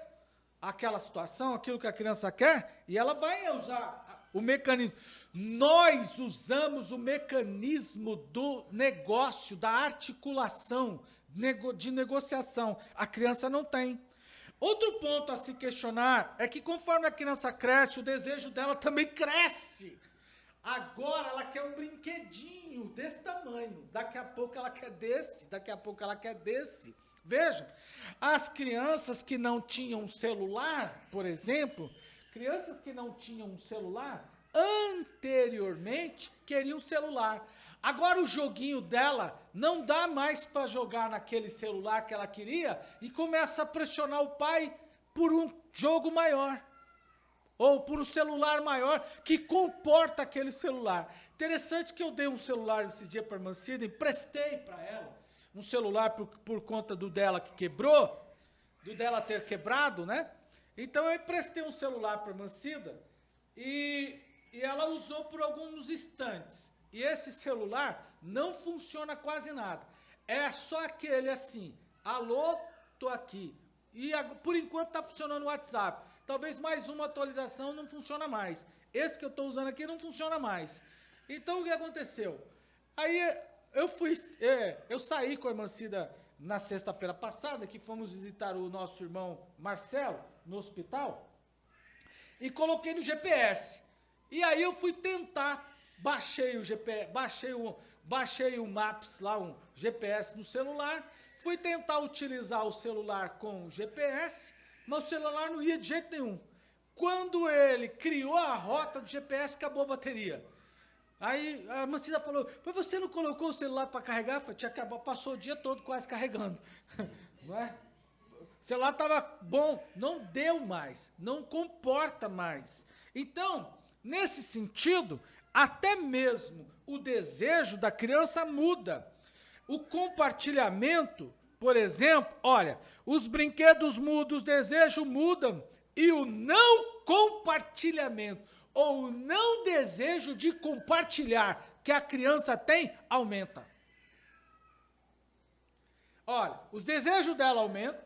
aquela situação, aquilo que a criança quer, e ela vai usar o mecanismo. Nós usamos o mecanismo do negócio, da articulação, de negociação. A criança não tem. Outro ponto a se questionar é que conforme a criança cresce, o desejo dela também cresce. Agora ela quer um brinquedinho desse tamanho. Daqui a pouco ela quer desse, daqui a pouco ela quer desse. Veja, as crianças que não tinham celular, por exemplo, crianças que não tinham um celular, anteriormente queriam celular. Agora o joguinho dela não dá mais para jogar naquele celular que ela queria e começa a pressionar o pai por um jogo maior. Ou por um celular maior que comporta aquele celular. Interessante que eu dei um celular esse dia para a irmã Cida, emprestei para ela. Um celular por conta do dela que quebrou, do dela ter quebrado, né? Então eu emprestei um celular para a irmã Cida e ela usou por alguns instantes. E esse celular não funciona quase nada. É só aquele assim, alô, tô aqui. E por enquanto está funcionando o WhatsApp. Talvez mais uma atualização não funciona mais. Esse que eu estou usando aqui não funciona mais. Então o que aconteceu? Aí eu saí com a irmã Cida na sexta-feira passada, que fomos visitar o nosso irmão Marcelo no hospital, e coloquei no GPS. E aí eu fui tentar, baixei o GPS, baixei o Maps lá, um GPS no celular, fui tentar utilizar o celular com o GPS, mas o celular não ia de jeito nenhum. Quando ele criou a rota do GPS, acabou a bateria. Aí a irmã Cida falou, mas você não colocou o celular para carregar? Eu falei, tinha acabado, passou o dia todo quase carregando. Não é? O celular estava bom, não deu mais, não comporta mais. Então, nesse sentido, até mesmo o desejo da criança muda. O compartilhamento, por exemplo, olha, os brinquedos mudam, os desejos mudam, e o não compartilhamento, ou o não desejo de compartilhar que a criança tem, aumenta. Olha, os desejos dela aumentam,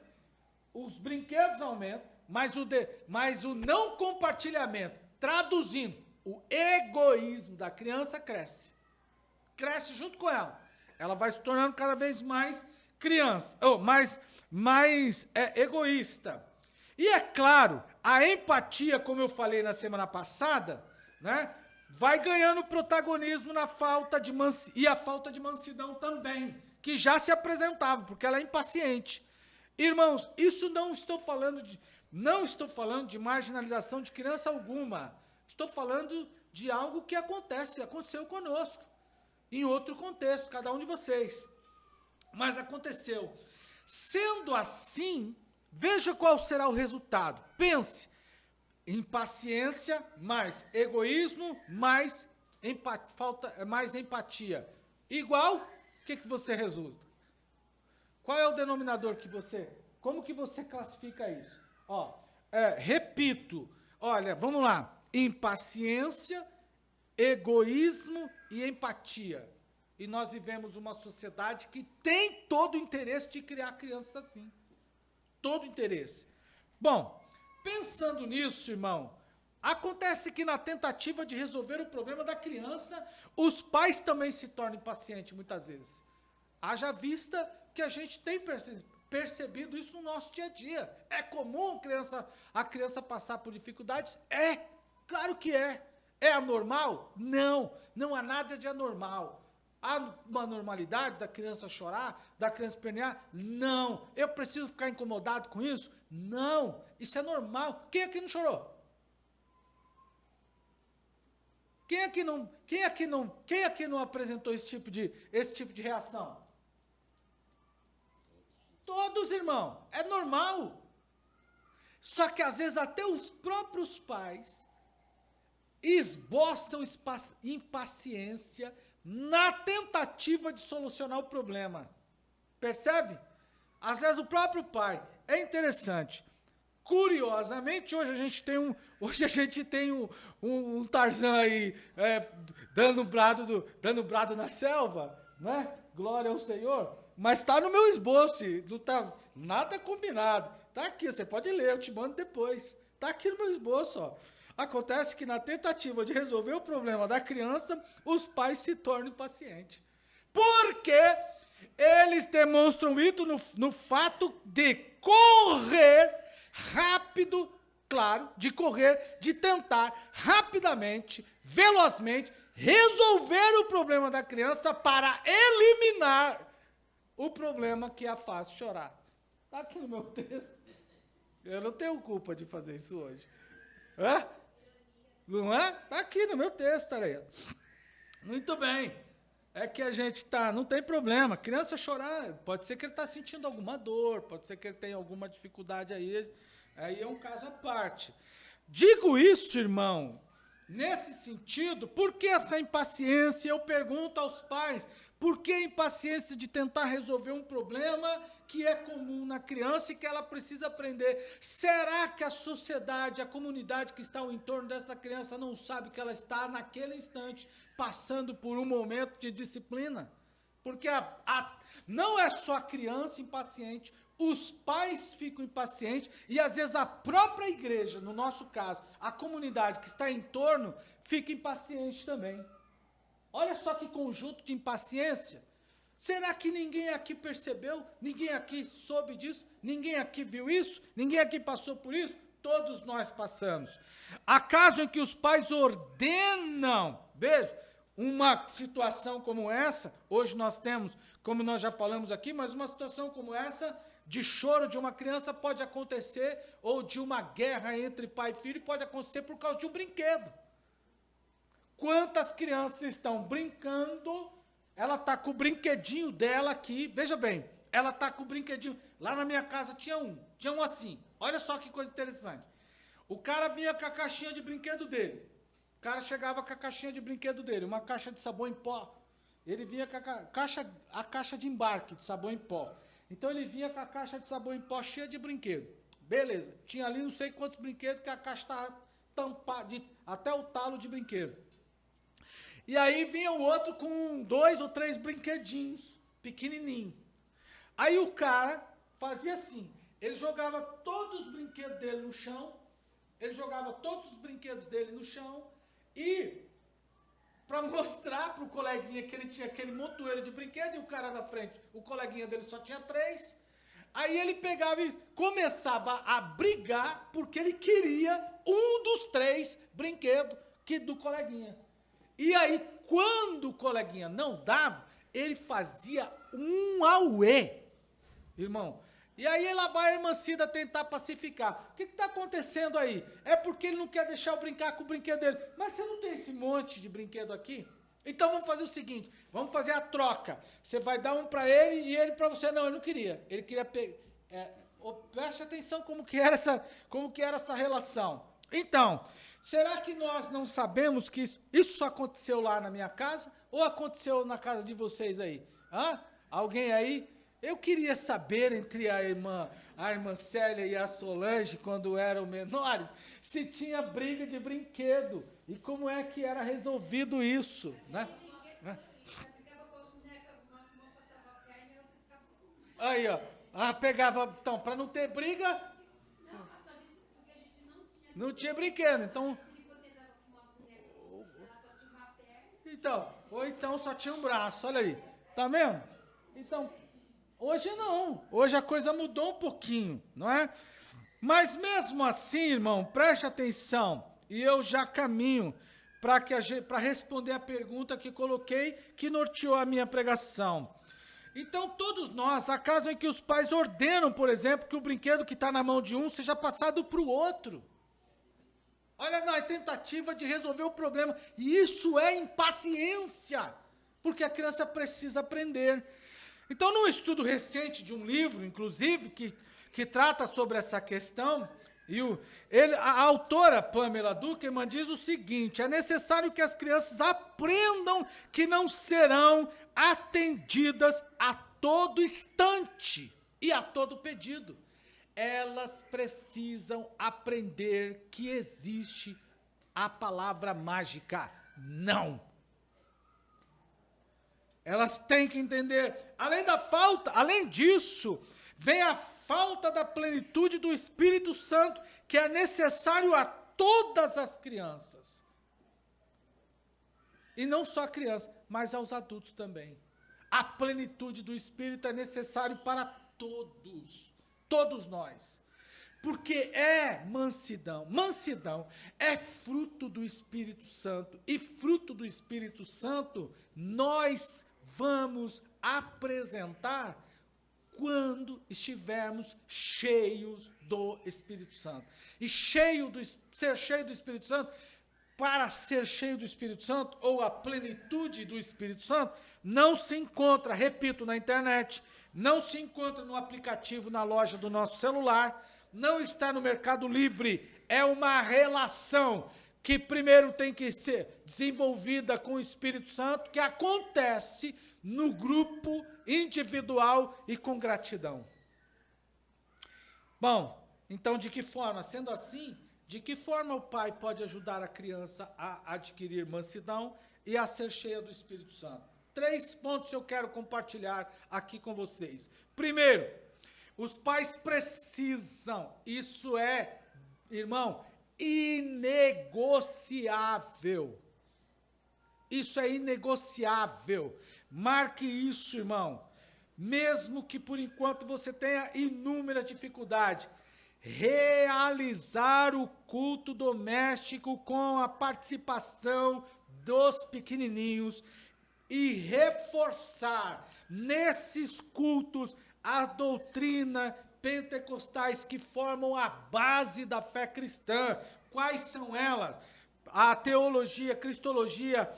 os brinquedos aumentam, mas o não compartilhamento, traduzindo, o egoísmo da criança cresce. Cresce junto com ela. Ela vai se tornando cada vez mais criança, ou mais egoísta. E é claro, a empatia, como eu falei na semana passada, né, vai ganhando protagonismo na falta de e a falta de mansidão também, que já se apresentava, porque ela é impaciente. Irmãos, isso não estou falando de marginalização de criança alguma. Estou falando de algo que aconteceu conosco, em outro contexto, cada um de vocês. Mas aconteceu. Sendo assim, veja qual será o resultado. Pense, impaciência mais egoísmo mais empatia. Igual, o que você resulta? Qual é o denominador que você... Como que você classifica isso? Ó, repito, olha, vamos lá. Impaciência, egoísmo e empatia. E nós vivemos uma sociedade que tem todo o interesse de criar crianças assim. Todo o interesse. Bom, pensando nisso, irmão, acontece que na tentativa de resolver o problema da criança, os pais também se tornam impacientes muitas vezes. Haja vista que a gente tem percebido isso no nosso dia a dia. É comum a criança passar por dificuldades? É, claro que é. É anormal? Não, não há nada de anormal. Há uma normalidade da criança chorar, da criança espernear? Não. Eu preciso ficar incomodado com isso? Não. Isso é normal. Quem aqui não chorou? Quem aqui não apresentou esse tipo de reação? Todos, irmão. É normal. Só que às vezes até os próprios pais esboçam impaciência na tentativa de solucionar o problema. Percebe? Às vezes o próprio pai. É interessante. Curiosamente, hoje a gente tem um Tarzan aí dando brado na selva, né? Glória ao Senhor. Mas está no meu esboço, não tá nada combinado. Tá aqui, você pode ler, eu te mando depois. Tá aqui no meu esboço, ó. Acontece que na tentativa de resolver o problema da criança, os pais se tornam impacientes. Porque eles demonstram isso no fato de correr rápido, claro, de tentar rapidamente, velozmente, resolver o problema da criança para eliminar o problema que a faz chorar. Está aqui no meu texto. Eu não tenho culpa de fazer isso hoje. Hã? Não é? Está aqui no meu texto, aí. Muito bem. É que a gente não tem problema. Criança chorar, pode ser que ele está sentindo alguma dor, pode ser que ele tenha alguma dificuldade aí é um caso à parte. Digo isso, irmão, nesse sentido, por que essa impaciência? Eu pergunto aos pais, por que a impaciência de tentar resolver um problema que é comum na criança e que ela precisa aprender? Será que a sociedade, a comunidade que está ao entorno dessa criança não sabe que ela está naquele instante passando por um momento de disciplina? Porque não é só a criança impaciente, os pais ficam impacientes e às vezes a própria igreja, no nosso caso, a comunidade que está em torno, fica impaciente também. Olha só que conjunto de impaciência. Será que ninguém aqui percebeu? Ninguém aqui soube disso? Ninguém aqui viu isso? Ninguém aqui passou por isso? Todos nós passamos. Há casos em que os pais ordenam, veja, uma situação como essa, hoje nós temos, como nós já falamos aqui, mas uma situação como essa, de choro de uma criança pode acontecer, ou de uma guerra entre pai e filho, pode acontecer por causa de um brinquedo. Quantas crianças estão brincando, ela está com o brinquedinho dela aqui, veja bem, ela está com o brinquedinho, lá na minha casa tinha um assim, olha só que coisa interessante. O cara vinha com a caixinha de brinquedo dele, o cara chegava com a caixinha de brinquedo dele, uma caixa de sabão em pó, ele vinha com a caixa de embarque de sabão em pó, então ele vinha com a caixa de sabão em pó cheia de brinquedo, beleza, tinha ali não sei quantos brinquedos que a caixa estava tampada, até o talo de brinquedo. E aí vinha o outro com 2 ou 3 brinquedinhos, pequenininho. Aí o cara fazia assim, ele jogava todos os brinquedos dele no chão, e para mostrar para o coleguinha que ele tinha aquele montoeiro de brinquedo e o cara na frente, o coleguinha dele só tinha 3, aí ele pegava e começava a brigar porque ele queria um dos 3 brinquedos do coleguinha. E aí, quando o coleguinha não dava, ele fazia um auê, irmão. E aí lá vai a irmã Cida tentar pacificar. O que está acontecendo aí? É porque ele não quer deixar eu brincar com o brinquedo dele. Mas você não tem esse monte de brinquedo aqui? Então vamos fazer o seguinte, vamos fazer a troca. Você vai dar um para ele e ele para você. Não, ele não queria. Ele queria preste atenção como que era essa relação. Então, será que nós não sabemos que isso só aconteceu lá na minha casa ou aconteceu na casa de vocês aí? Hã? Alguém aí? Eu queria saber entre a irmã Célia e a Solange, quando eram menores, se tinha briga de brinquedo e como é que era resolvido isso, né? Aí, ó. Pegava, então, para não ter briga, não tinha brinquedo, ou então só tinha um braço, olha aí, tá vendo? Então, hoje não, hoje a coisa mudou um pouquinho, não é? Mas mesmo assim, irmão, preste atenção, e eu já caminho para responder a pergunta que coloquei, que norteou a minha pregação. Então, todos nós, há casos em que os pais ordenam, por exemplo, que o brinquedo que está na mão de um seja passado para o outro. Olha, não, é tentativa de resolver o problema. E isso é impaciência, porque a criança precisa aprender. Então, num estudo recente de um livro, inclusive, que trata sobre essa questão, a autora Pamela Dukerman diz o seguinte: é necessário que as crianças aprendam que não serão atendidas a todo instante e a todo pedido. Elas precisam aprender que existe a palavra mágica não. Elas têm que entender, além disso, vem a falta da plenitude do Espírito Santo, que é necessário a todas as crianças. E não só a criança, mas aos adultos também. A plenitude do Espírito é necessário para todos nós. Porque é mansidão. Mansidão é fruto do Espírito Santo. E fruto do Espírito Santo nós vamos apresentar quando estivermos cheios do Espírito Santo. E ser cheio do Espírito Santo, para ser cheio do Espírito Santo, ou a plenitude do Espírito Santo, não se encontra, repito, na internet, não se encontra no aplicativo na loja do nosso celular, não está no Mercado Livre, é uma relação que primeiro tem que ser desenvolvida com o Espírito Santo, que acontece no grupo individual e com gratidão. Bom, então de que forma? Sendo assim, de que forma o pai pode ajudar a criança a adquirir mansidão e a ser cheia do Espírito Santo? 3 pontos eu quero compartilhar aqui com vocês. Primeiro, os pais precisam, isso é, irmão, inegociável. Isso é inegociável. Marque isso, irmão. Mesmo que por enquanto você tenha inúmeras dificuldades, realizar o culto doméstico com a participação dos pequenininhos e reforçar nesses cultos a doutrina pentecostais que formam a base da fé cristã. Quais são elas? A teologia, a cristologia,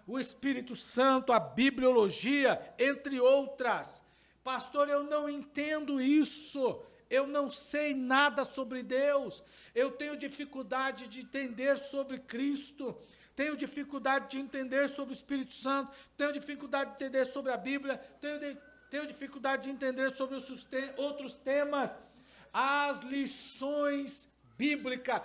o Espírito Santo, a bibliologia, entre outras. Pastor, eu não entendo isso. Eu não sei nada sobre Deus. Eu tenho dificuldade de entender sobre Cristo. Tenho dificuldade de entender sobre o Espírito Santo. Tenho dificuldade de entender sobre a Bíblia. Tenho dificuldade de entender sobre outros temas. As lições bíblicas.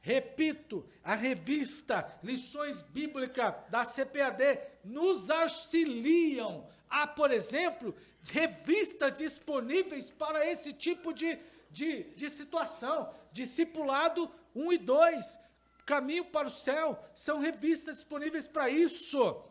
Repito, a revista Lições Bíblicas da CPAD nos auxiliam a, por exemplo, revistas disponíveis para esse tipo de situação. Discipulado 1 e 2, Caminho para o Céu, são revistas disponíveis para isso.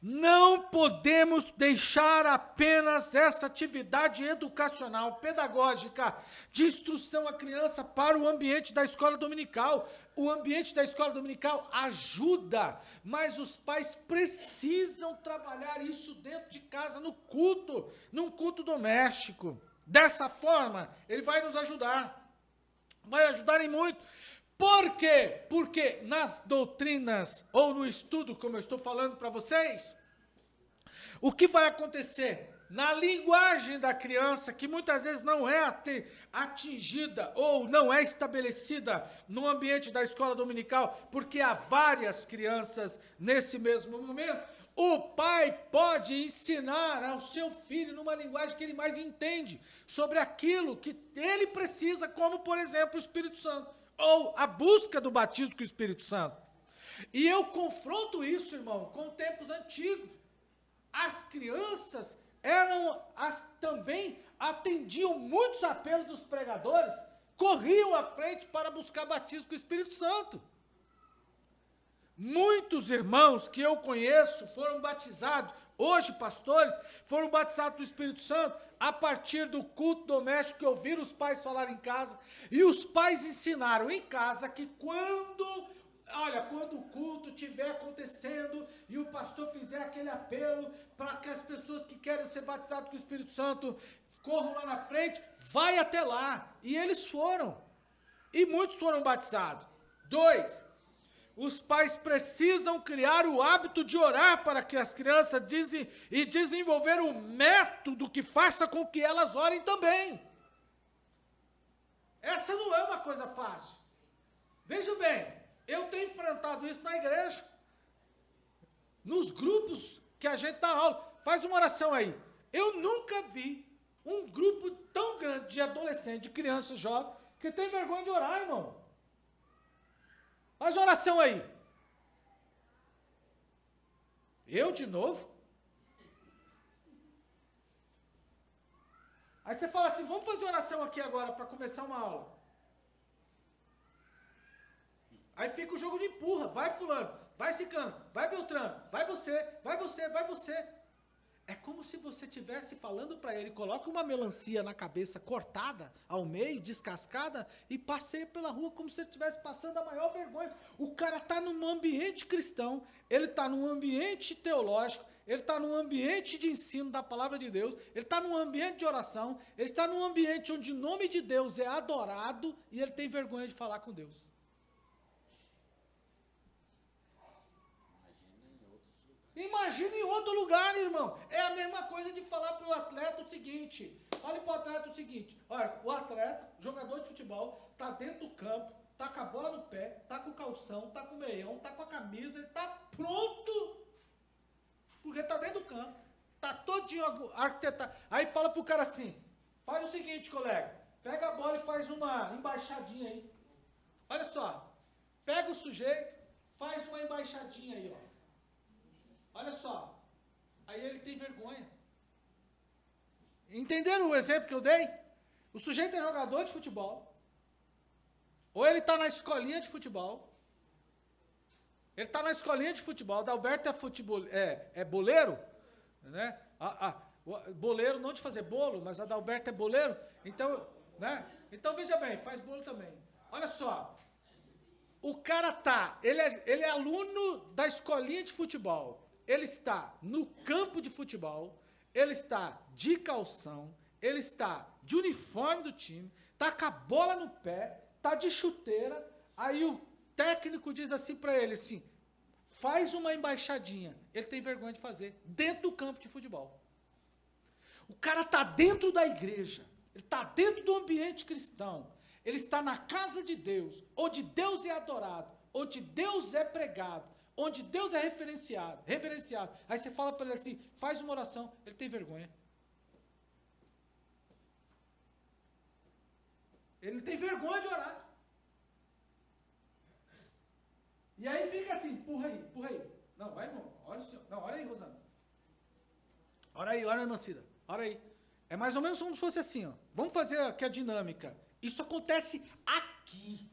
Não podemos deixar apenas essa atividade educacional, pedagógica, de instrução à criança para o ambiente da escola dominical. O ambiente da escola dominical ajuda, mas os pais precisam trabalhar isso dentro de casa, no culto, num culto doméstico. Dessa forma, ele vai nos ajudar. Vai ajudar em muito. Por quê? Porque nas doutrinas, ou no estudo, como eu estou falando para vocês, o que vai acontecer? Na linguagem da criança, que muitas vezes não é atingida ou não é estabelecida no ambiente da escola dominical, porque há várias crianças nesse mesmo momento, o pai pode ensinar ao seu filho numa linguagem que ele mais entende, sobre aquilo que ele precisa, como, por exemplo, o Espírito Santo, ou a busca do batismo com o Espírito Santo. E eu confronto isso, irmão, com tempos antigos. As crianças também atendiam muitos apelos dos pregadores, corriam à frente para buscar batismo com o Espírito Santo. Muitos irmãos que eu conheço foram batizados, hoje pastores, foram batizados do Espírito Santo a partir do culto doméstico que ouviram os pais falar em casa, e os pais ensinaram em casa que quando o culto estiver acontecendo e o pastor fizer aquele apelo para que as pessoas que querem ser batizadas com o Espírito Santo corram lá na frente, vai até lá. E eles foram. E muitos foram batizados. 2, os pais precisam criar o hábito de orar para que as crianças desenvolver um método que faça com que elas orem também. Essa não é uma coisa fácil. Veja bem, eu tenho enfrentado isso na igreja, nos grupos que a gente dá aula. Faz uma oração aí. Eu nunca vi um grupo tão grande de adolescentes, de crianças jovens, que tem vergonha de orar, irmão. Faz uma oração aí. Eu de novo? Aí você fala assim, vamos fazer oração aqui agora para começar uma aula. Aí fica o jogo de empurra, vai fulano, vai ciclano, vai Beltrano, vai você, vai você, vai você. É como se você estivesse falando para ele, coloca uma melancia na cabeça cortada, ao meio, descascada, e passeia pela rua como se ele estivesse passando a maior vergonha. O cara está num ambiente cristão, ele está num ambiente teológico, ele está num ambiente de ensino da palavra de Deus, ele está num ambiente de oração, ele está num ambiente onde o nome de Deus é adorado, e ele tem vergonha de falar com Deus. Imagina em outro lugar, irmão. É a mesma coisa de falar para o atleta o seguinte. Fale para o atleta o seguinte. Olha, o atleta, jogador de futebol, está dentro do campo, está com a bola no pé, está com o calção, está com o meião, está com a camisa, ele está pronto. Porque está dentro do campo. Está todinho arquitetado. Aí fala para o cara assim, faz o seguinte, colega. Pega a bola e faz uma embaixadinha aí. Olha só. Pega o sujeito, faz uma embaixadinha aí, ó. Olha só, aí ele tem vergonha. Entenderam o exemplo que eu dei? O sujeito é jogador de futebol, ou ele está na escolinha de futebol, ele está na escolinha de futebol, Adalberto é boleiro, né? Boleiro não de fazer bolo, mas Adalberto é boleiro, então, né? Então veja bem, faz bolo também. Olha só, o cara ele é aluno da escolinha de futebol. Ele está no campo de futebol, ele está de calção, ele está de uniforme do time, está com a bola no pé, está de chuteira, aí o técnico diz assim para ele, assim, faz uma embaixadinha. Ele tem vergonha de fazer, dentro do campo de futebol. O cara está dentro da igreja, ele está dentro do ambiente cristão, ele está na casa de Deus, onde Deus é adorado, onde Deus é pregado, onde Deus é reverenciado. Aí você fala para ele assim, faz uma oração, ele tem vergonha. Ele tem vergonha de orar. E aí fica assim, empurra aí. Não, vai, irmão, ora o senhor. Não, ora aí, Rosana. Ora aí, Mancida, ora aí. É mais ou menos como se fosse assim, ó. Vamos fazer aqui a dinâmica. Isso acontece aqui.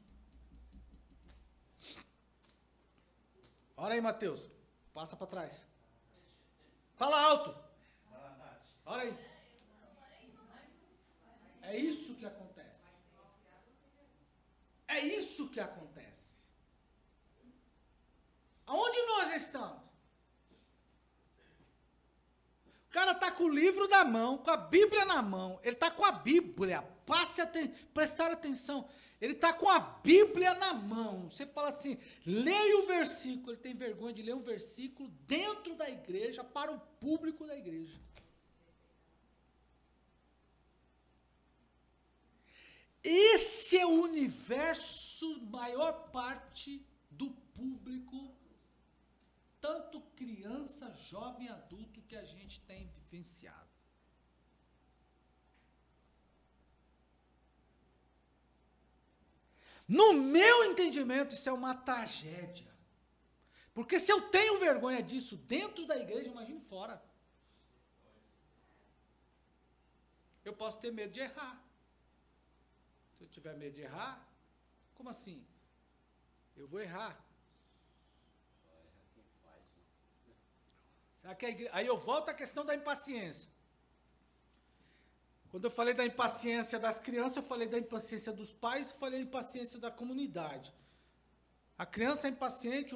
Ora aí, Mateus. Passa para trás. Fala alto. Ora aí. É isso que acontece. É isso que acontece. Aonde nós estamos? O cara está com o livro na mão, com a Bíblia na mão. Ele está com a Bíblia. Prestar atenção. Ele está com a Bíblia na mão. Você fala assim, leia o versículo. Ele tem vergonha de ler um versículo dentro da igreja, para o público da igreja. Esse é o universo, maior parte do público, tanto criança, jovem, adulto, que a gente tem vivenciado. No meu entendimento, isso é uma tragédia. Porque se eu tenho vergonha disso dentro da igreja, imagine fora. Eu posso ter medo de errar. Se eu tiver medo de errar, como assim? Eu vou errar. Será que a igreja... Aí eu volto à questão da impaciência. Quando eu falei da impaciência das crianças, eu falei da impaciência dos pais, eu falei da impaciência da comunidade. A criança é impaciente,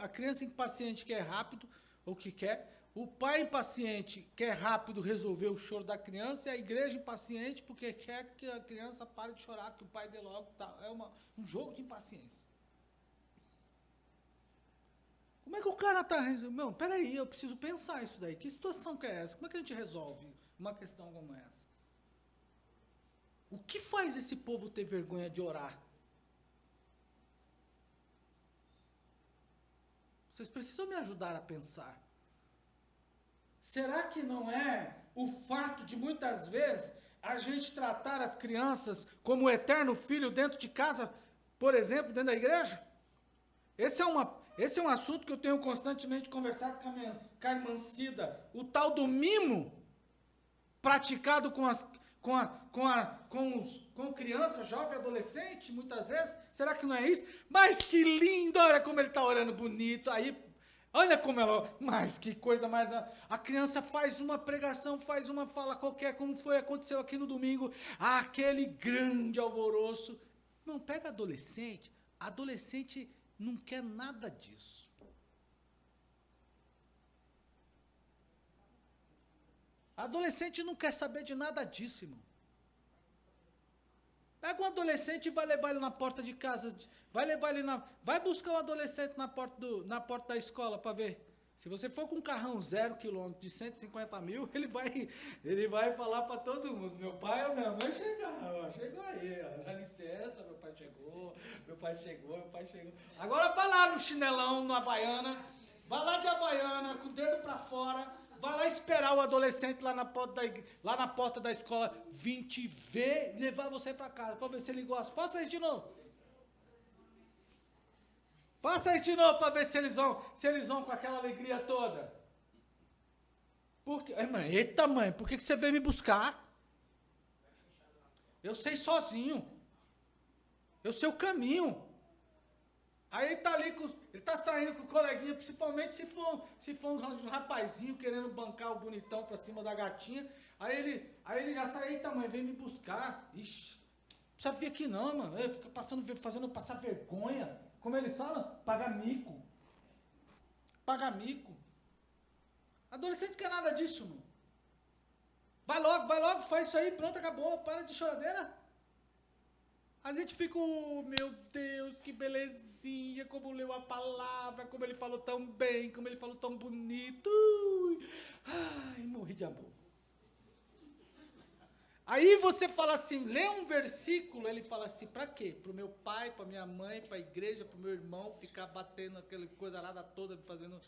a criança impaciente quer rápido, ou que quer. O pai impaciente quer rápido resolver o choro da criança, e a igreja impaciente porque quer que a criança pare de chorar, que o pai dê logo. Tá. É um jogo de impaciência. Como é que o cara está resolvendo? Não, peraí, eu preciso pensar isso daí. Que situação que é essa? Como é que a gente resolve uma questão como essa? O que faz esse povo ter vergonha de orar? Vocês precisam me ajudar a pensar. Será que não é o fato de, muitas vezes, a gente tratar as crianças como o eterno filho dentro de casa, por exemplo, dentro da igreja? Esse é um assunto que eu tenho constantemente conversado com a irmã Cida. O tal do mimo praticado com criança, jovem, adolescente, muitas vezes. Será que não é isso? Mas que lindo, olha como ele está orando bonito. Aí, olha como ela, mas que coisa mais... A criança faz uma pregação, faz uma fala qualquer, como aconteceu aqui no domingo, aquele grande alvoroço. Não, pega adolescente não quer nada disso. Adolescente não quer saber de nada disso, irmão. Pega um adolescente e vai levar ele na porta de casa, vai buscar um adolescente na porta da escola para ver. Se você for com um carrão 0 quilômetro de 150 mil, ele vai falar para todo mundo, meu pai ou minha mãe chegou aí, ó, dá licença, meu pai chegou. Agora vai lá no chinelão, no Havaiana, vai lá de Havaiana, com o dedo para fora, vai lá esperar o adolescente lá na porta da escola vir te ver e levar você para casa, para ver se ele gosta. Faça isso de novo. Faça isso de novo para ver se eles vão com aquela alegria toda. Porque, eita mãe, por que você veio me buscar? Eu sei sozinho. Eu sei o caminho. Aí ele tá ali, ele tá saindo com o coleguinha, principalmente se for um rapazinho querendo bancar o bonitão pra cima da gatinha. Aí ele já sai, eita mãe, vem me buscar. Ixi, não precisa vir aqui não, mano. Ele fica fazendo passar vergonha. Como eles falam? Paga mico. Adolescente não quer nada disso, mano. Vai logo, faz isso aí, pronto, acabou, para de choradeira. A gente fica, oh, meu Deus, que belezinha, como leu a palavra, como ele falou tão bem, como ele falou tão bonito. Ai, morri de amor. Aí você fala assim, lê um versículo, ele fala assim, pra quê? Pro meu pai, pra minha mãe, pra igreja, pro meu irmão, ficar batendo aquela coisa arada toda, fazendo...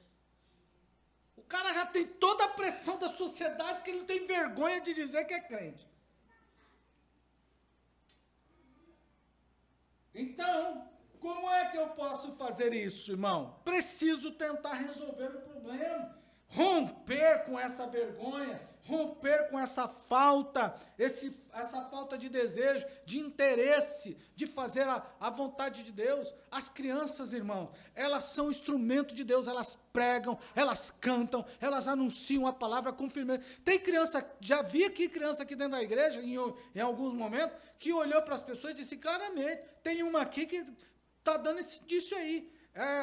O cara já tem toda a pressão da sociedade que ele não tem vergonha de dizer que é crente. Então, como é que eu posso fazer isso, irmão? Preciso tentar resolver o problema. Romper com essa vergonha, romper com essa falta de desejo, de interesse, de fazer a vontade de Deus. As crianças, irmão, elas são instrumento de Deus, elas pregam, elas cantam, elas anunciam a palavra com firmeza. Tem criança, já vi aqui criança aqui dentro da igreja, em alguns momentos, que olhou para as pessoas e disse claramente, tem uma aqui que está dando esse indício aí.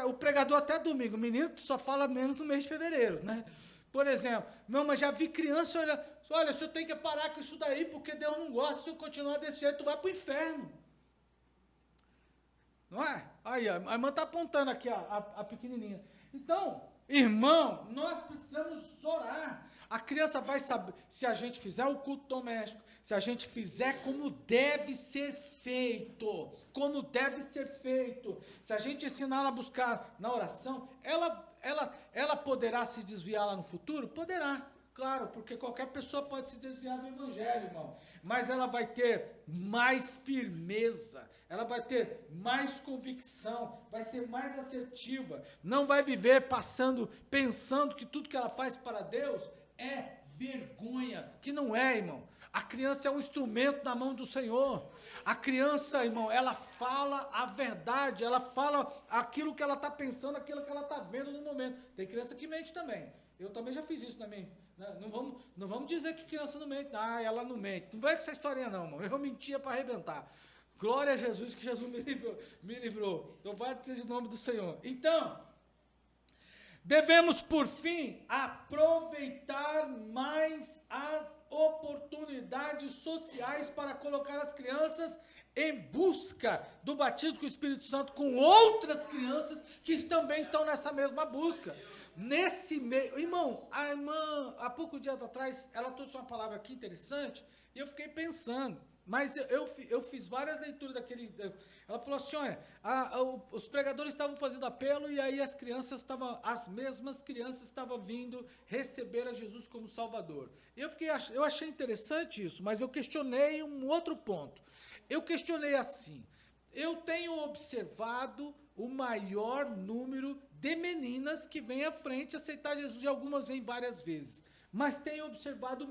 O pregador até domingo, menino só fala menos no mês de fevereiro, né? Por exemplo, mas já vi criança, olha, o senhor tem que parar com isso daí, porque Deus não gosta, se eu continuar desse jeito, tu vai para o inferno. Não é? Aí, a irmã está apontando aqui a pequenininha. Então, irmão, nós precisamos orar. A criança vai saber, se a gente fizer o culto doméstico, se a gente fizer como deve ser feito, se a gente ensinar ela a buscar na oração, ela poderá se desviar lá no futuro? Poderá, claro, porque qualquer pessoa pode se desviar do evangelho, irmão, mas ela vai ter mais firmeza, ela vai ter mais convicção, vai ser mais assertiva, não vai viver pensando que tudo que ela faz para Deus é vergonha, que não é, irmão. A criança é um instrumento na mão do Senhor. A criança, irmão, ela fala a verdade, ela fala aquilo que ela está pensando, aquilo que ela está vendo no momento. Tem criança que mente também. Eu também já fiz isso também. Não vamos dizer que criança não mente. Ah, ela não mente. Não vai com essa historinha não, irmão. Eu mentia para arrebentar. Glória a Jesus, que Jesus me livrou. Louvado seja o nome do Senhor. Então, devemos, por fim, aproveitar mais as oportunidades sociais para colocar as crianças em busca do batismo com o Espírito Santo com outras crianças que também estão nessa mesma busca. Nesse meio, irmão, a irmã, há pouco dias atrás, ela trouxe uma palavra aqui interessante e eu fiquei pensando. Mas eu fiz várias leituras daquele... Ela falou assim, olha, os pregadores estavam fazendo apelo e aí as mesmas crianças estavam vindo receber a Jesus como Salvador. Eu achei interessante isso, mas eu questionei um outro ponto. Eu questionei assim, eu tenho observado o maior número de meninas que vêm à frente aceitar Jesus, e algumas vêm várias vezes, mas tenho observado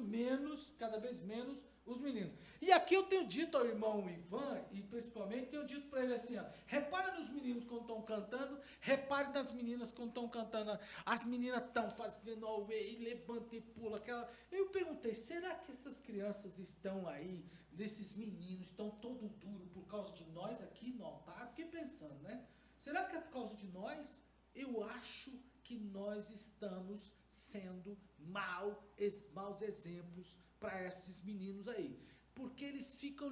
cada vez menos, os meninos. E aqui eu tenho dito ao irmão Ivan, e principalmente tenho dito para ele assim, ó, repara nos meninos quando estão cantando, repare nas meninas quando estão cantando, as meninas estão fazendo away, levanta e pula, Eu perguntei, será que essas crianças estão aí, esses meninos estão todo duro por causa de nós aqui no altar? Fiquei pensando, né? Será que é por causa de nós? Eu acho que nós estamos sendo maus exemplos para esses meninos aí, porque eles ficam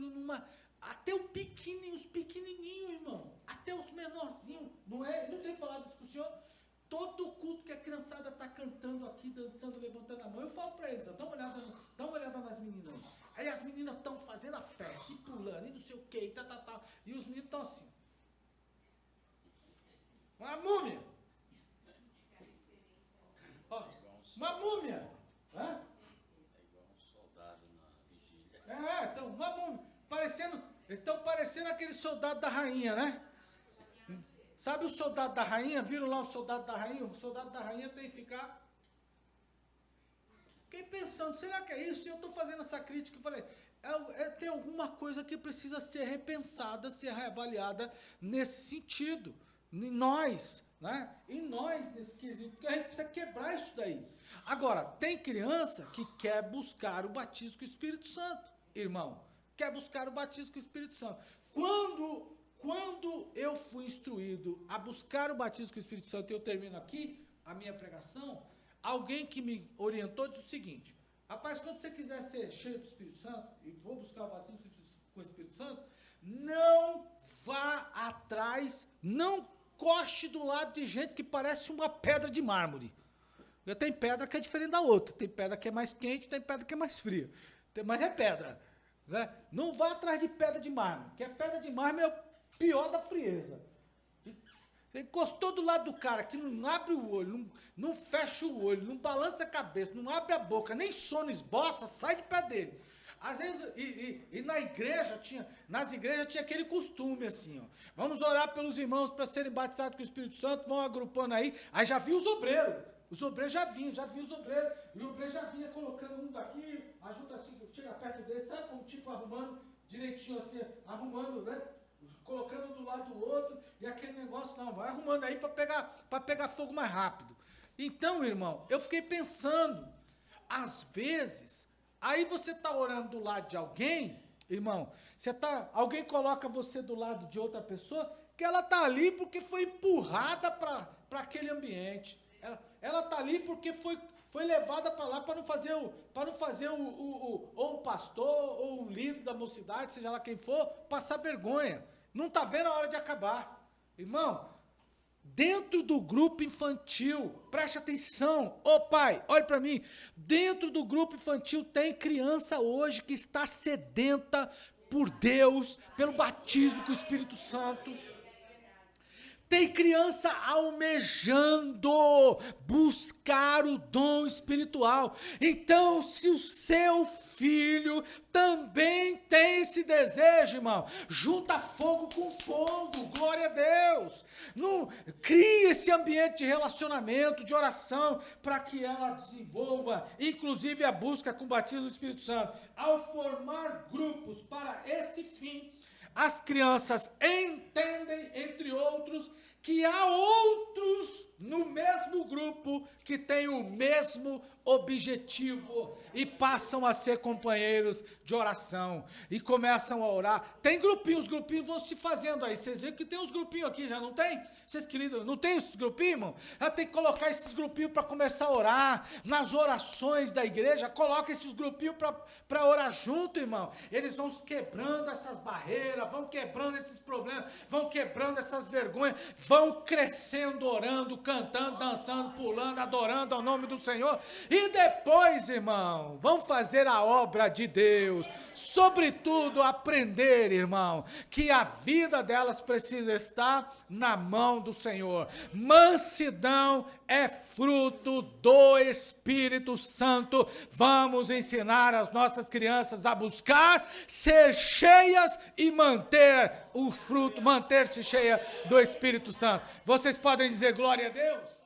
até os pequenininhos, irmão, até os menorzinhos, não tem falado isso pro senhor? Todo culto que a criançada tá cantando aqui, dançando, levantando a mão, eu falo para eles, ó, dá uma olhada nas meninas, aí as meninas estão fazendo a festa, e pulando, e não sei o que, e os meninos estão assim, uma múmia, ó, uma múmia, hã? Então, uma múmia, eles estão parecendo aquele soldado da rainha, né? Sabe o soldado da rainha? Viram lá o soldado da rainha? O soldado da rainha tem que ficar... Fiquei pensando, será que é isso? E eu estou fazendo essa crítica, eu falei, tem alguma coisa que precisa ser repensada, ser reavaliada nesse sentido. Em nós, né? Em nós, nesse quesito, porque a gente precisa quebrar isso daí. Agora, tem criança que quer buscar o batismo com o Espírito Santo, irmão. Quer buscar o batismo com o Espírito Santo. Quando eu fui instruído a buscar o batismo com o Espírito Santo, e eu termino aqui a minha pregação, alguém que me orientou disse o seguinte, rapaz, quando você quiser ser cheio do Espírito Santo, e vou buscar o batismo com o Espírito Santo, não vá atrás, não coste do lado de gente que parece uma pedra de mármore. Tem pedra que é diferente da outra, tem pedra que é mais quente, tem pedra que é mais fria, mas é pedra, né? Não vá atrás de pedra de mármore, porque a pedra de mármore é o pior da frieza. Você encostou do lado do cara que não abre o olho, não fecha o olho, não balança a cabeça, não abre a boca, nem sono esboça, sai de pé dele. Às vezes, e nas igrejas tinha aquele costume assim, ó, vamos orar pelos irmãos para serem batizados com o Espírito Santo, vão agrupando aí já vi os obreiros já vi os obreiros, e o obreiro já vinha colocando um daqui, ajuda assim, chega perto dele, sabe como tipo arrumando, direitinho assim, arrumando, né? Colocando do lado do outro, e aquele negócio não, vai arrumando aí para pegar fogo mais rápido. Então, irmão, eu fiquei pensando, às vezes, aí você está orando do lado de alguém, irmão, alguém coloca você do lado de outra pessoa, que ela está ali porque foi empurrada para aquele ambiente. Ela está ali porque foi levada para lá para não fazer ou o pastor ou o líder da mocidade, seja lá quem for, passar vergonha. Não está vendo a hora de acabar. Irmão, dentro do grupo infantil, preste atenção, ô pai, olhe para mim, dentro do grupo infantil tem criança hoje que está sedenta por Deus, pelo batismo com o Espírito Santo. Tem criança almejando buscar o dom espiritual. Então, se o seu filho também tem esse desejo, irmão, junta fogo com fogo, glória a Deus. Não, crie esse ambiente de relacionamento, de oração, para que ela desenvolva, inclusive a busca com o batismo do Espírito Santo. Ao formar grupos para esse fim, as crianças entendem, entre outros, que há outros no mesmo grupo que têm o mesmo objetivo e passam a ser companheiros de oração e começam a orar. Tem grupinhos, os grupinhos vão se fazendo aí. Vocês veem que tem uns grupinhos aqui, já não tem? Vocês queridos, não tem esses grupinhos, irmão? Já tem que colocar esses grupinhos para começar a orar. Nas orações da igreja, coloca esses grupinhos para orar junto, irmão. Eles vão quebrando essas barreiras, vão quebrando esses problemas, vão quebrando essas vergonhas, vão crescendo, orando, cantando, dançando, pulando, adorando ao nome do Senhor. E depois, irmão, vão fazer a obra de Deus. Sobretudo, aprender, irmão, que a vida delas precisa estar na mão do Senhor. Mansidão é fruto do Espírito Santo. Vamos ensinar as nossas crianças a buscar, ser cheias e manter o fruto, manter-se cheia do Espírito Santo. Vocês podem dizer glória a Deus?